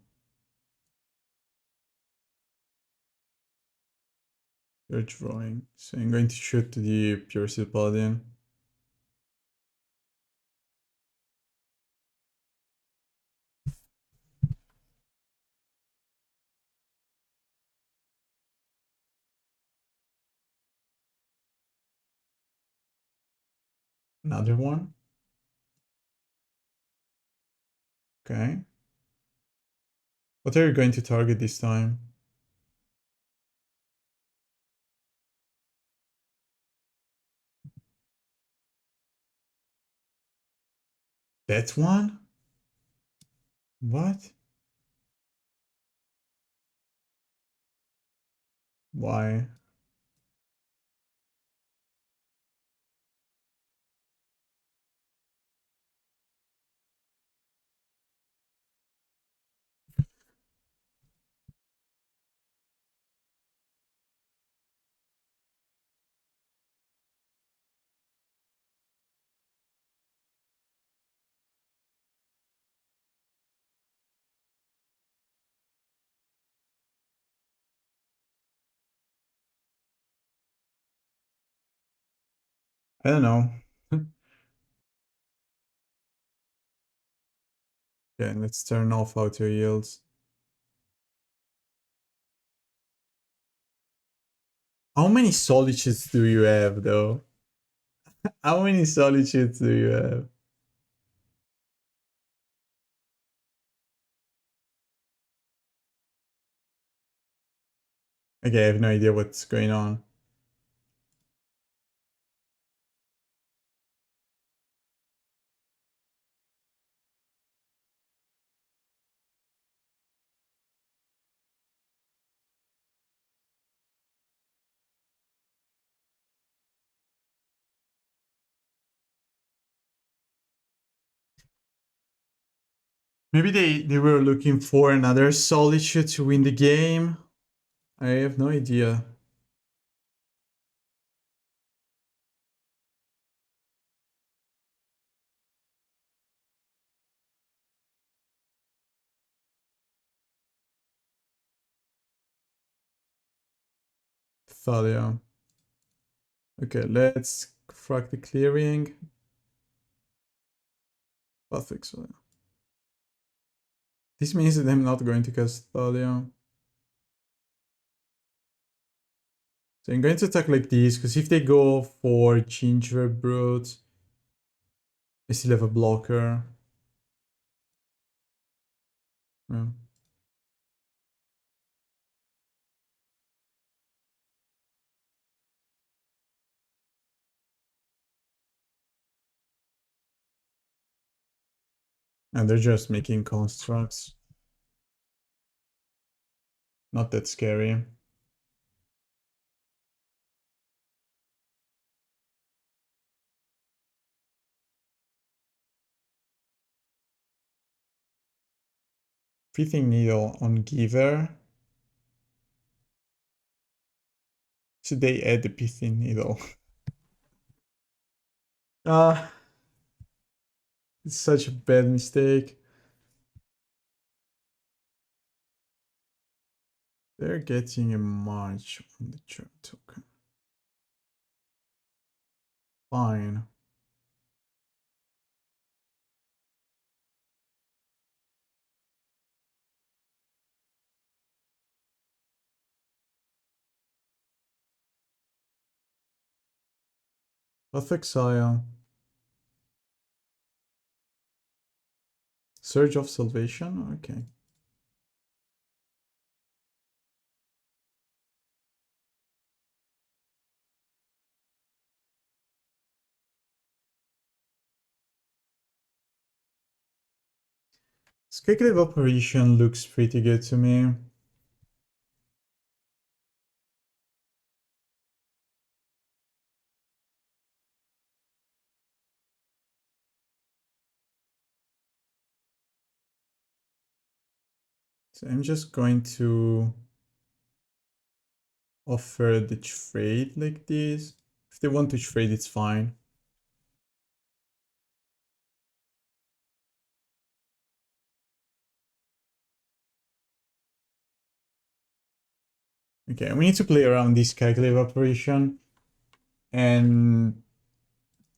Speaker 1: You're drawing. So I'm going to shoot the pure steel paladin. Another one. Okay. What are you going to target this time? That one? What? Why? I don't know. Okay, let's turn off auto yields. How many Solitudes do you have, though? How many Solitudes do you have? Okay, I have no idea what's going on. Maybe they were looking for another Solitude to win the game. I have no idea. Thalia. Okay, let's frag the clearing. Perfect. So this means that I'm not going to cast Thalia. So I'm going to attack like this, because if they go for Ginger Brute, I still have a blocker. Yeah. And they're just making constructs. Not that scary. Pithing Needle on Giver. Should they add the Pithing Needle? It's such a bad mistake. They're getting a March on the chart token. Fine. Of Exile. Surge of Salvation? Okay. Skyclave Apparition looks pretty good to me. So I'm just going to offer the trade like this. If they want to trade, it's fine. Okay, we need to play around this Skyclave Apparition. And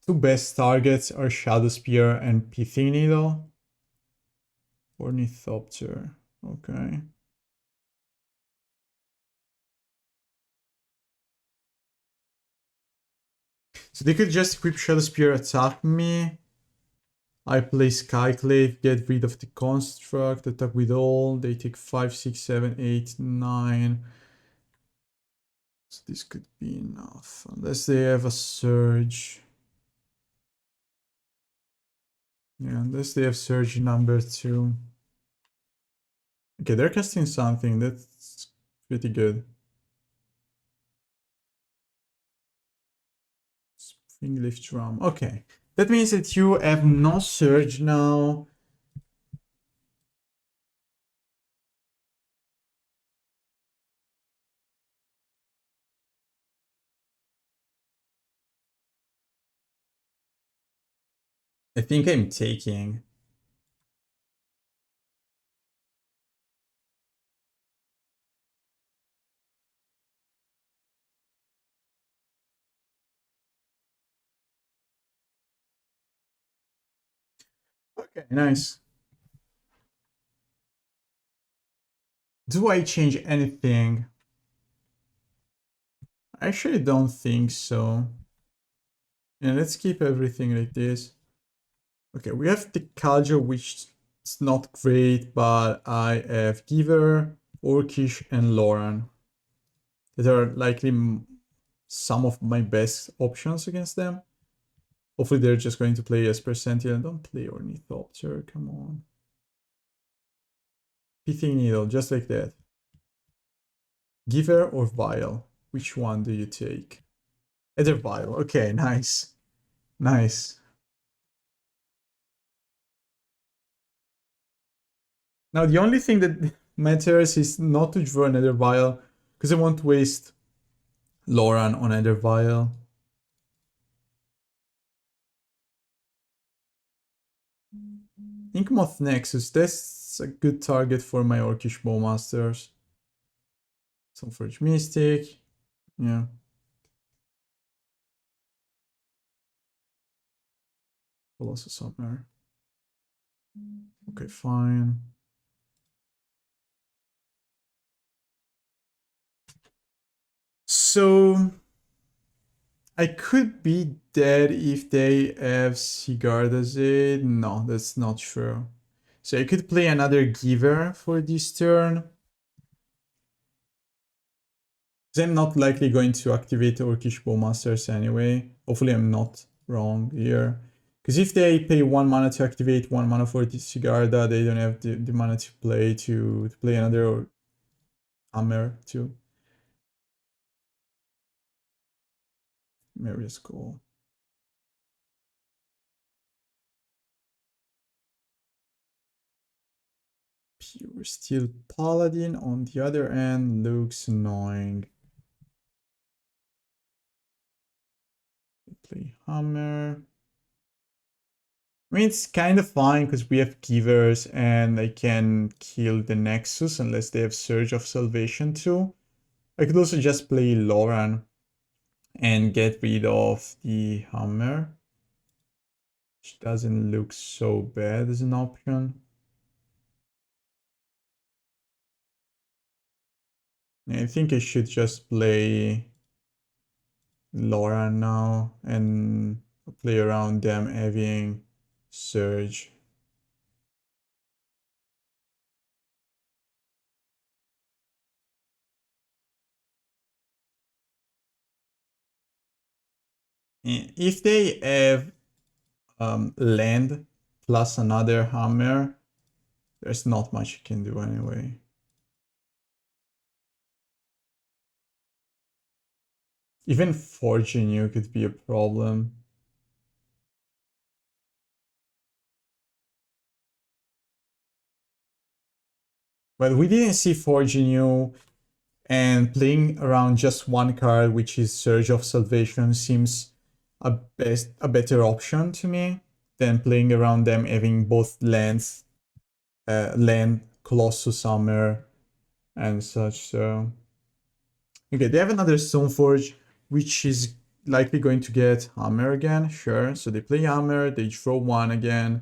Speaker 1: two best targets are Shadowspear and Pithing Needle. Ornithopter. Okay. So they could just equip Shadowspear, attack me. I play Skyclave, get rid of the construct, attack with all. They take 5, 6, 7, 8, 9. So this could be enough. Unless they have a surge. Yeah, unless they have surge number 2. Okay, they're casting something. That's pretty good. Springleaf Drum. Okay. That means that you have no surge now. I think I'm taking. Okay, nice. Do I change anything? I actually don't think so. Yeah, let's keep everything like this. Okay, we have the Kaldra, which is not great, but I have Giver, Orcish, and Loran. That are likely some of my best options against them. Hopefully they're just going to play as Percentile and don't play Ornithopter, come on. Pithing Needle, just like that. Giver or Vial? Which one do you take? Aether Vial, okay, nice. Nice. Now the only thing that matters is not to draw another Vial, because I won't waste Loran on Aether Vial. Inkmoth Nexus, that's a good target for my Orcish Bowmasters. Stoneforge Mystic, yeah. Colossus Summoner. Okay, fine. So I could be dead if they have Sigarda's. No, that's not true. So I could play another Giver for this turn. I'm not likely going to activate Orcish Bowmasters anyway. Hopefully I'm not wrong here. Because if they pay 1 mana to activate, 1 mana for the Sigarda, they don't have the mana to play another Hammer too. Emeria's cool. Pure Steel Paladin on the other end looks annoying. Play Hammer. I mean, it's kind of fine because we have Givers and I can kill the Nexus unless they have Surge of Salvation too. I could also just play Loran and get rid of the Hammer, which doesn't look so bad as an option. I think I should just play Loran now and play around them having Surge. If they have land plus another Hammer, there's not much you can do anyway. Even forging you could be a problem. But we didn't see forging you, and playing around just one card, which is Surge of Salvation, seems a better option to me than playing around them having both lands, land, Colossus Hammer, and such. So okay, they have another Stoneforge, which is likely going to get Hammer again, sure. So they play Hammer, they draw 1 again,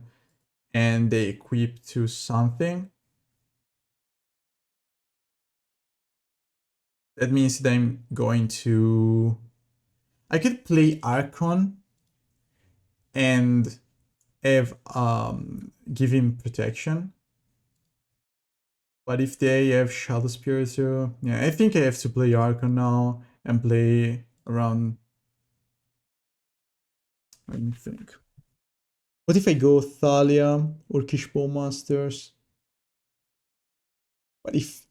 Speaker 1: and they equip to something. That means that I'm going to... I could play Archon and have give him protection. But if they have Shadowspear too, yeah, I think I have to play Archon now and play around. Let me think. What if I go Thalia or Orcish Bowmasters? What if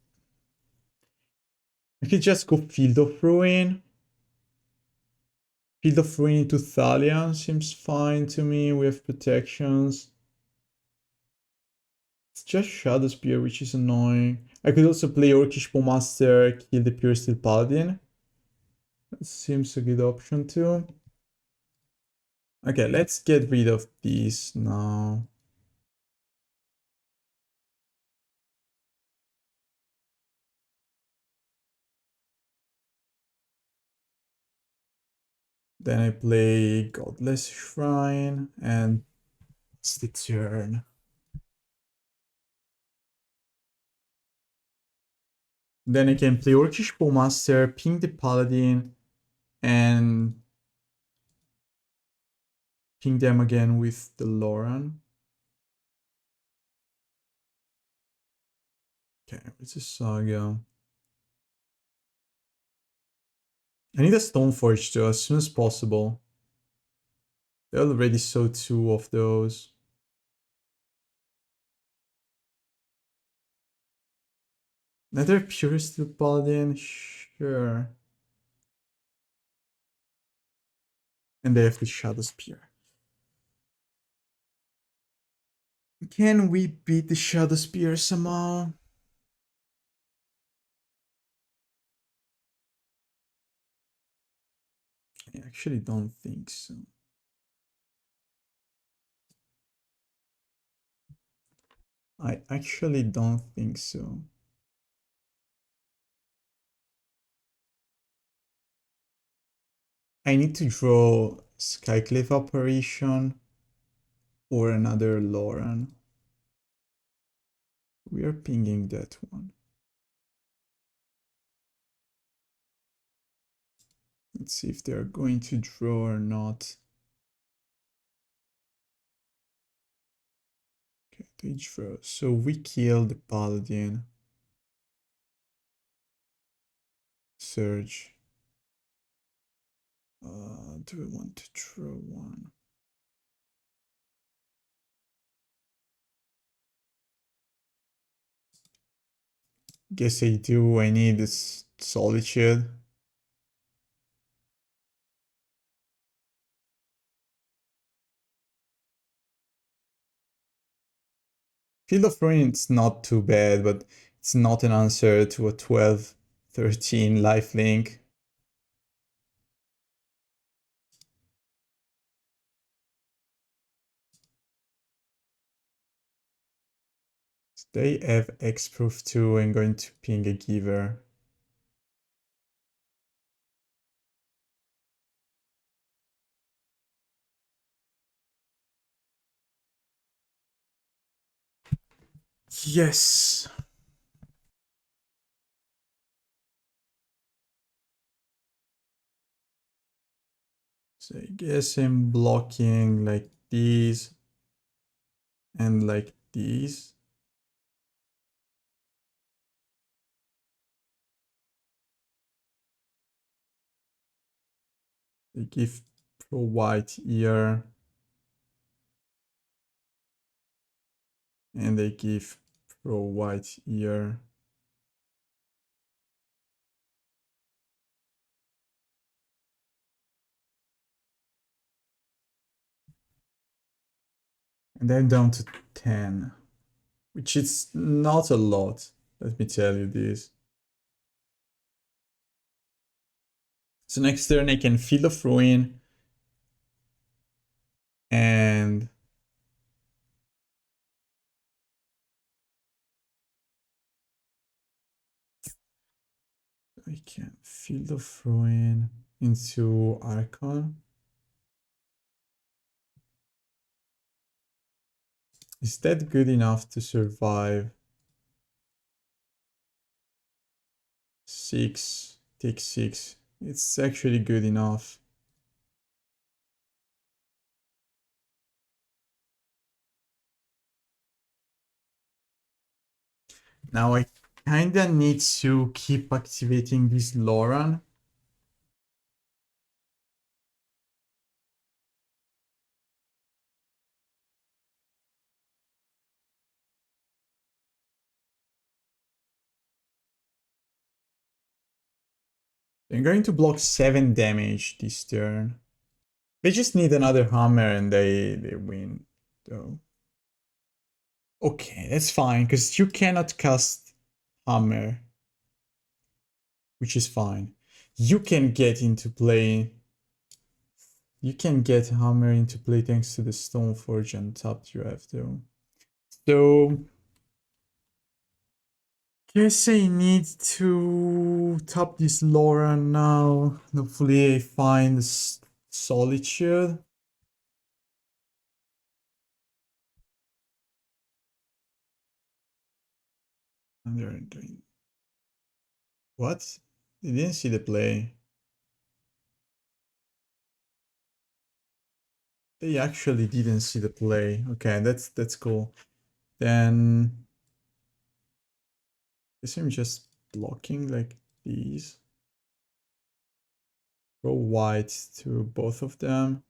Speaker 1: I could just go Field of Ruin? Field of Ruin into Thalia seems fine to me. We have protections. It's just Shadowspear, which is annoying. I could also play Orcish Bowmaster, kill the Pure Steel Paladin. That seems a good option too. Okay, let's get rid of these now. Then I play Godless Shrine and it's the turn. Then I can play Orcish Bowmaster, ping the Paladin, and ping them again with the Loran. Okay, it's a Saga. I need a Stoneforge too, as soon as possible. They already saw 2 of those. Another Pure Steel Paladin? Sure. And they have the Shadowspear. Can we beat the Shadowspear somehow? I actually don't think so. I actually don't think so. I need to draw Skyclave Apparition or another Loran. We are pinging that one. Let's see if they're going to draw or not. Okay, they draw. So we kill the Paladin. Surge. Do we want to draw one? Guess I do. I need this Solitude. Field of Ruin is not too bad, but it's not an answer to a 12-13 lifelink. They have X-Proof too. I'm going to ping a Giver. Yes. So I guess I'm blocking like these and like these. They give pro white here. And they give pro white here. And I'm down to 10, which is not a lot. Let me tell you this. So next turn I can Field of Ruin and I can Field of Ruin into Archon. Is that good enough to survive? 6, take 6. It's actually good enough. Now I kinda need to keep activating this Loran. I'm going to block 7 damage this turn. They just need another hammer and they win, though. Okay, that's fine, because you cannot cast hammer, which is fine. You can get into play. You can get hammer into play thanks to the Stoneforge and top you have, though. So guess I need to top this Loran now. Hopefully I find Solitude. And they're doing... What? They didn't see the play. They actually didn't see the play. Okay, that's cool. Then I guess I'm just blocking like these. Go white to both of them.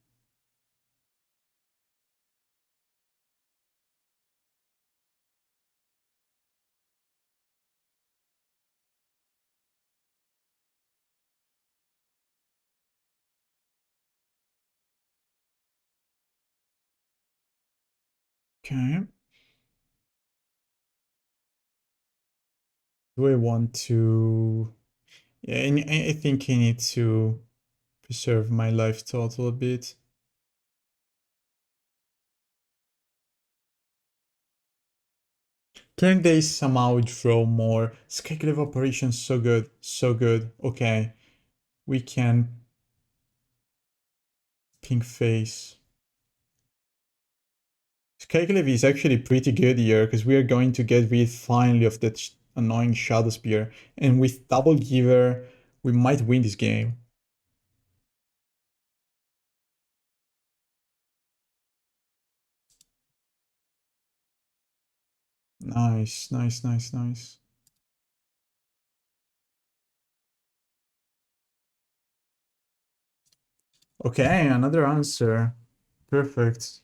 Speaker 1: Okay. Do I want to... Yeah, and I think I need to preserve my life total a bit. Can they somehow draw more? Skyclave Apparition, so good, so good. Okay, we can pink face. Skyclave is actually pretty good here because we are going to get rid finally of that annoying Shadowspear, and with Double Giver, we might win this game. Nice, nice, nice, nice. Okay, another answer. Perfect.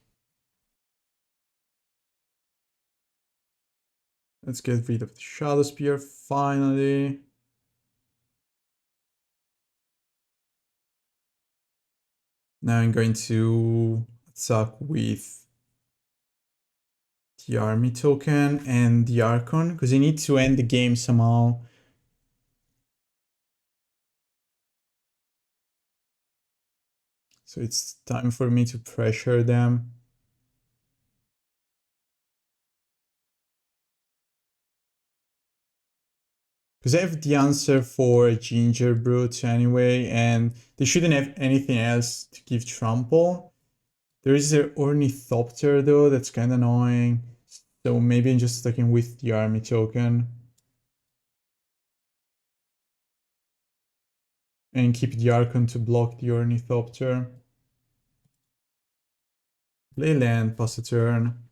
Speaker 1: Let's get rid of the Shadowspear finally. Now I'm going to attack with the army token and the Archon because I need to end the game somehow. So it's time for me to pressure them. Because I have the answer for Ginger Brute anyway, and they shouldn't have anything else to give trample. There is an Ornithopter though, that's kind of annoying. So maybe I'm just sticking with the army token. And keep the Archon to block the Ornithopter. Play land, pass a turn.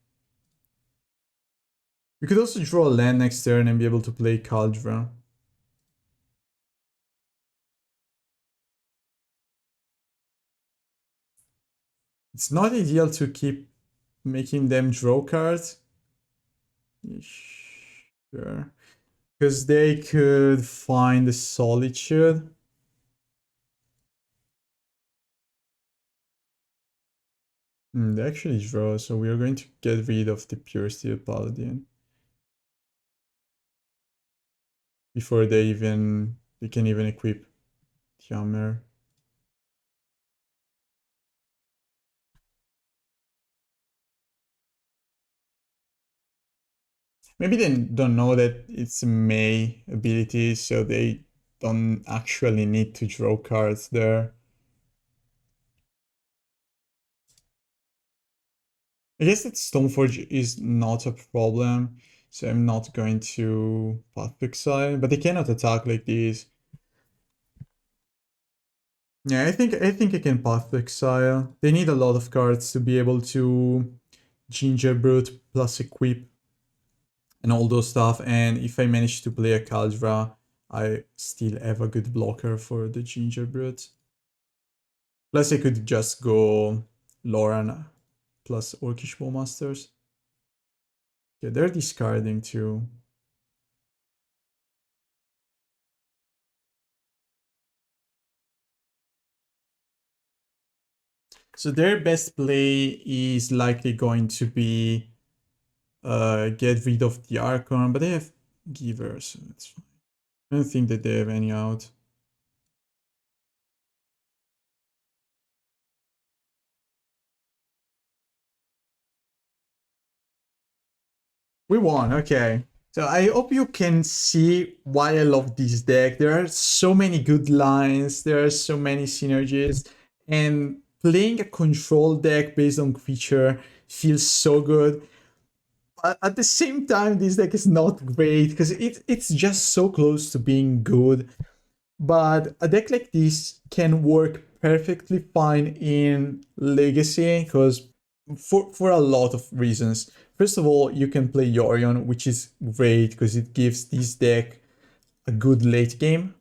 Speaker 1: We could also draw a land next turn and be able to play Kaldra. It's not ideal to keep making them draw cards. Sure. Because they could find the Solitude. They actually draw, so we are going to get rid of the Pure Steel Paladin. Before they can even equip the Hammer. Maybe they don't know that it's a May ability, so they don't actually need to draw cards there. I guess that Stoneforge is not a problem, so I'm not going to Path Exile, but they cannot attack like this. Yeah, I think I can Path Exile. They need a lot of cards to be able to Ginger Brute plus equip and all those stuff, and if I manage to play a Kaldra, I still have a good blocker for the Ginger Brute. Plus I could just go Loran plus Orcish Bowmasters. Yeah, they're discarding too. So their best play is likely going to be get rid of the Archon, but they have Giver, so it's fine. I don't think that they have any out. We won, okay. So I hope you can see why I love this deck. There are so many good lines, there are so many synergies, and playing a control deck based on creature feels so good. But at the same time, this deck is not great because it's just so close to being good. But a deck like this can work perfectly fine in Legacy because for a lot of reasons. First of all, you can play Yorion, which is great because it gives this deck a good late game.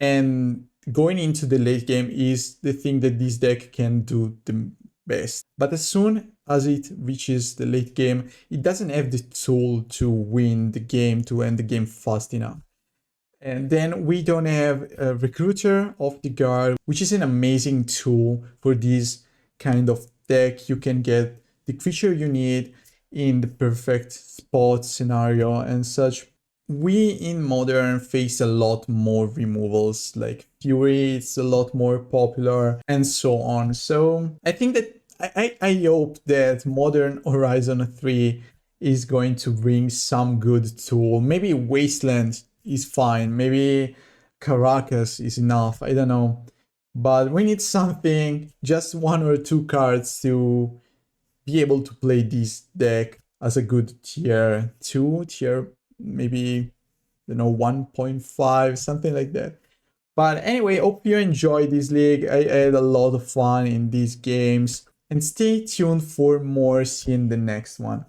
Speaker 1: And going into the late game is the thing that this deck can do the best. But as soon as it reaches the late game, it doesn't have the tool to win the game, to end the game fast enough. And then we don't have a Recruiter of the Guard, which is an amazing tool for this kind of deck. You can get the creature you need in the perfect spot scenario and such. We in Modern face a lot more removals, like Fury, it's a lot more popular, and so on. So I think that I hope that Modern Horizon 3 is going to bring some good tool. Maybe Wasteland is fine, maybe Caracas is enough, I don't know. But we need something, just 1 or 2 cards to be able to play this deck as a good tier 2, tier maybe, 1.5, something like that. But anyway, hope you enjoyed this league. I had a lot of fun in these games. And stay tuned for more in the next one.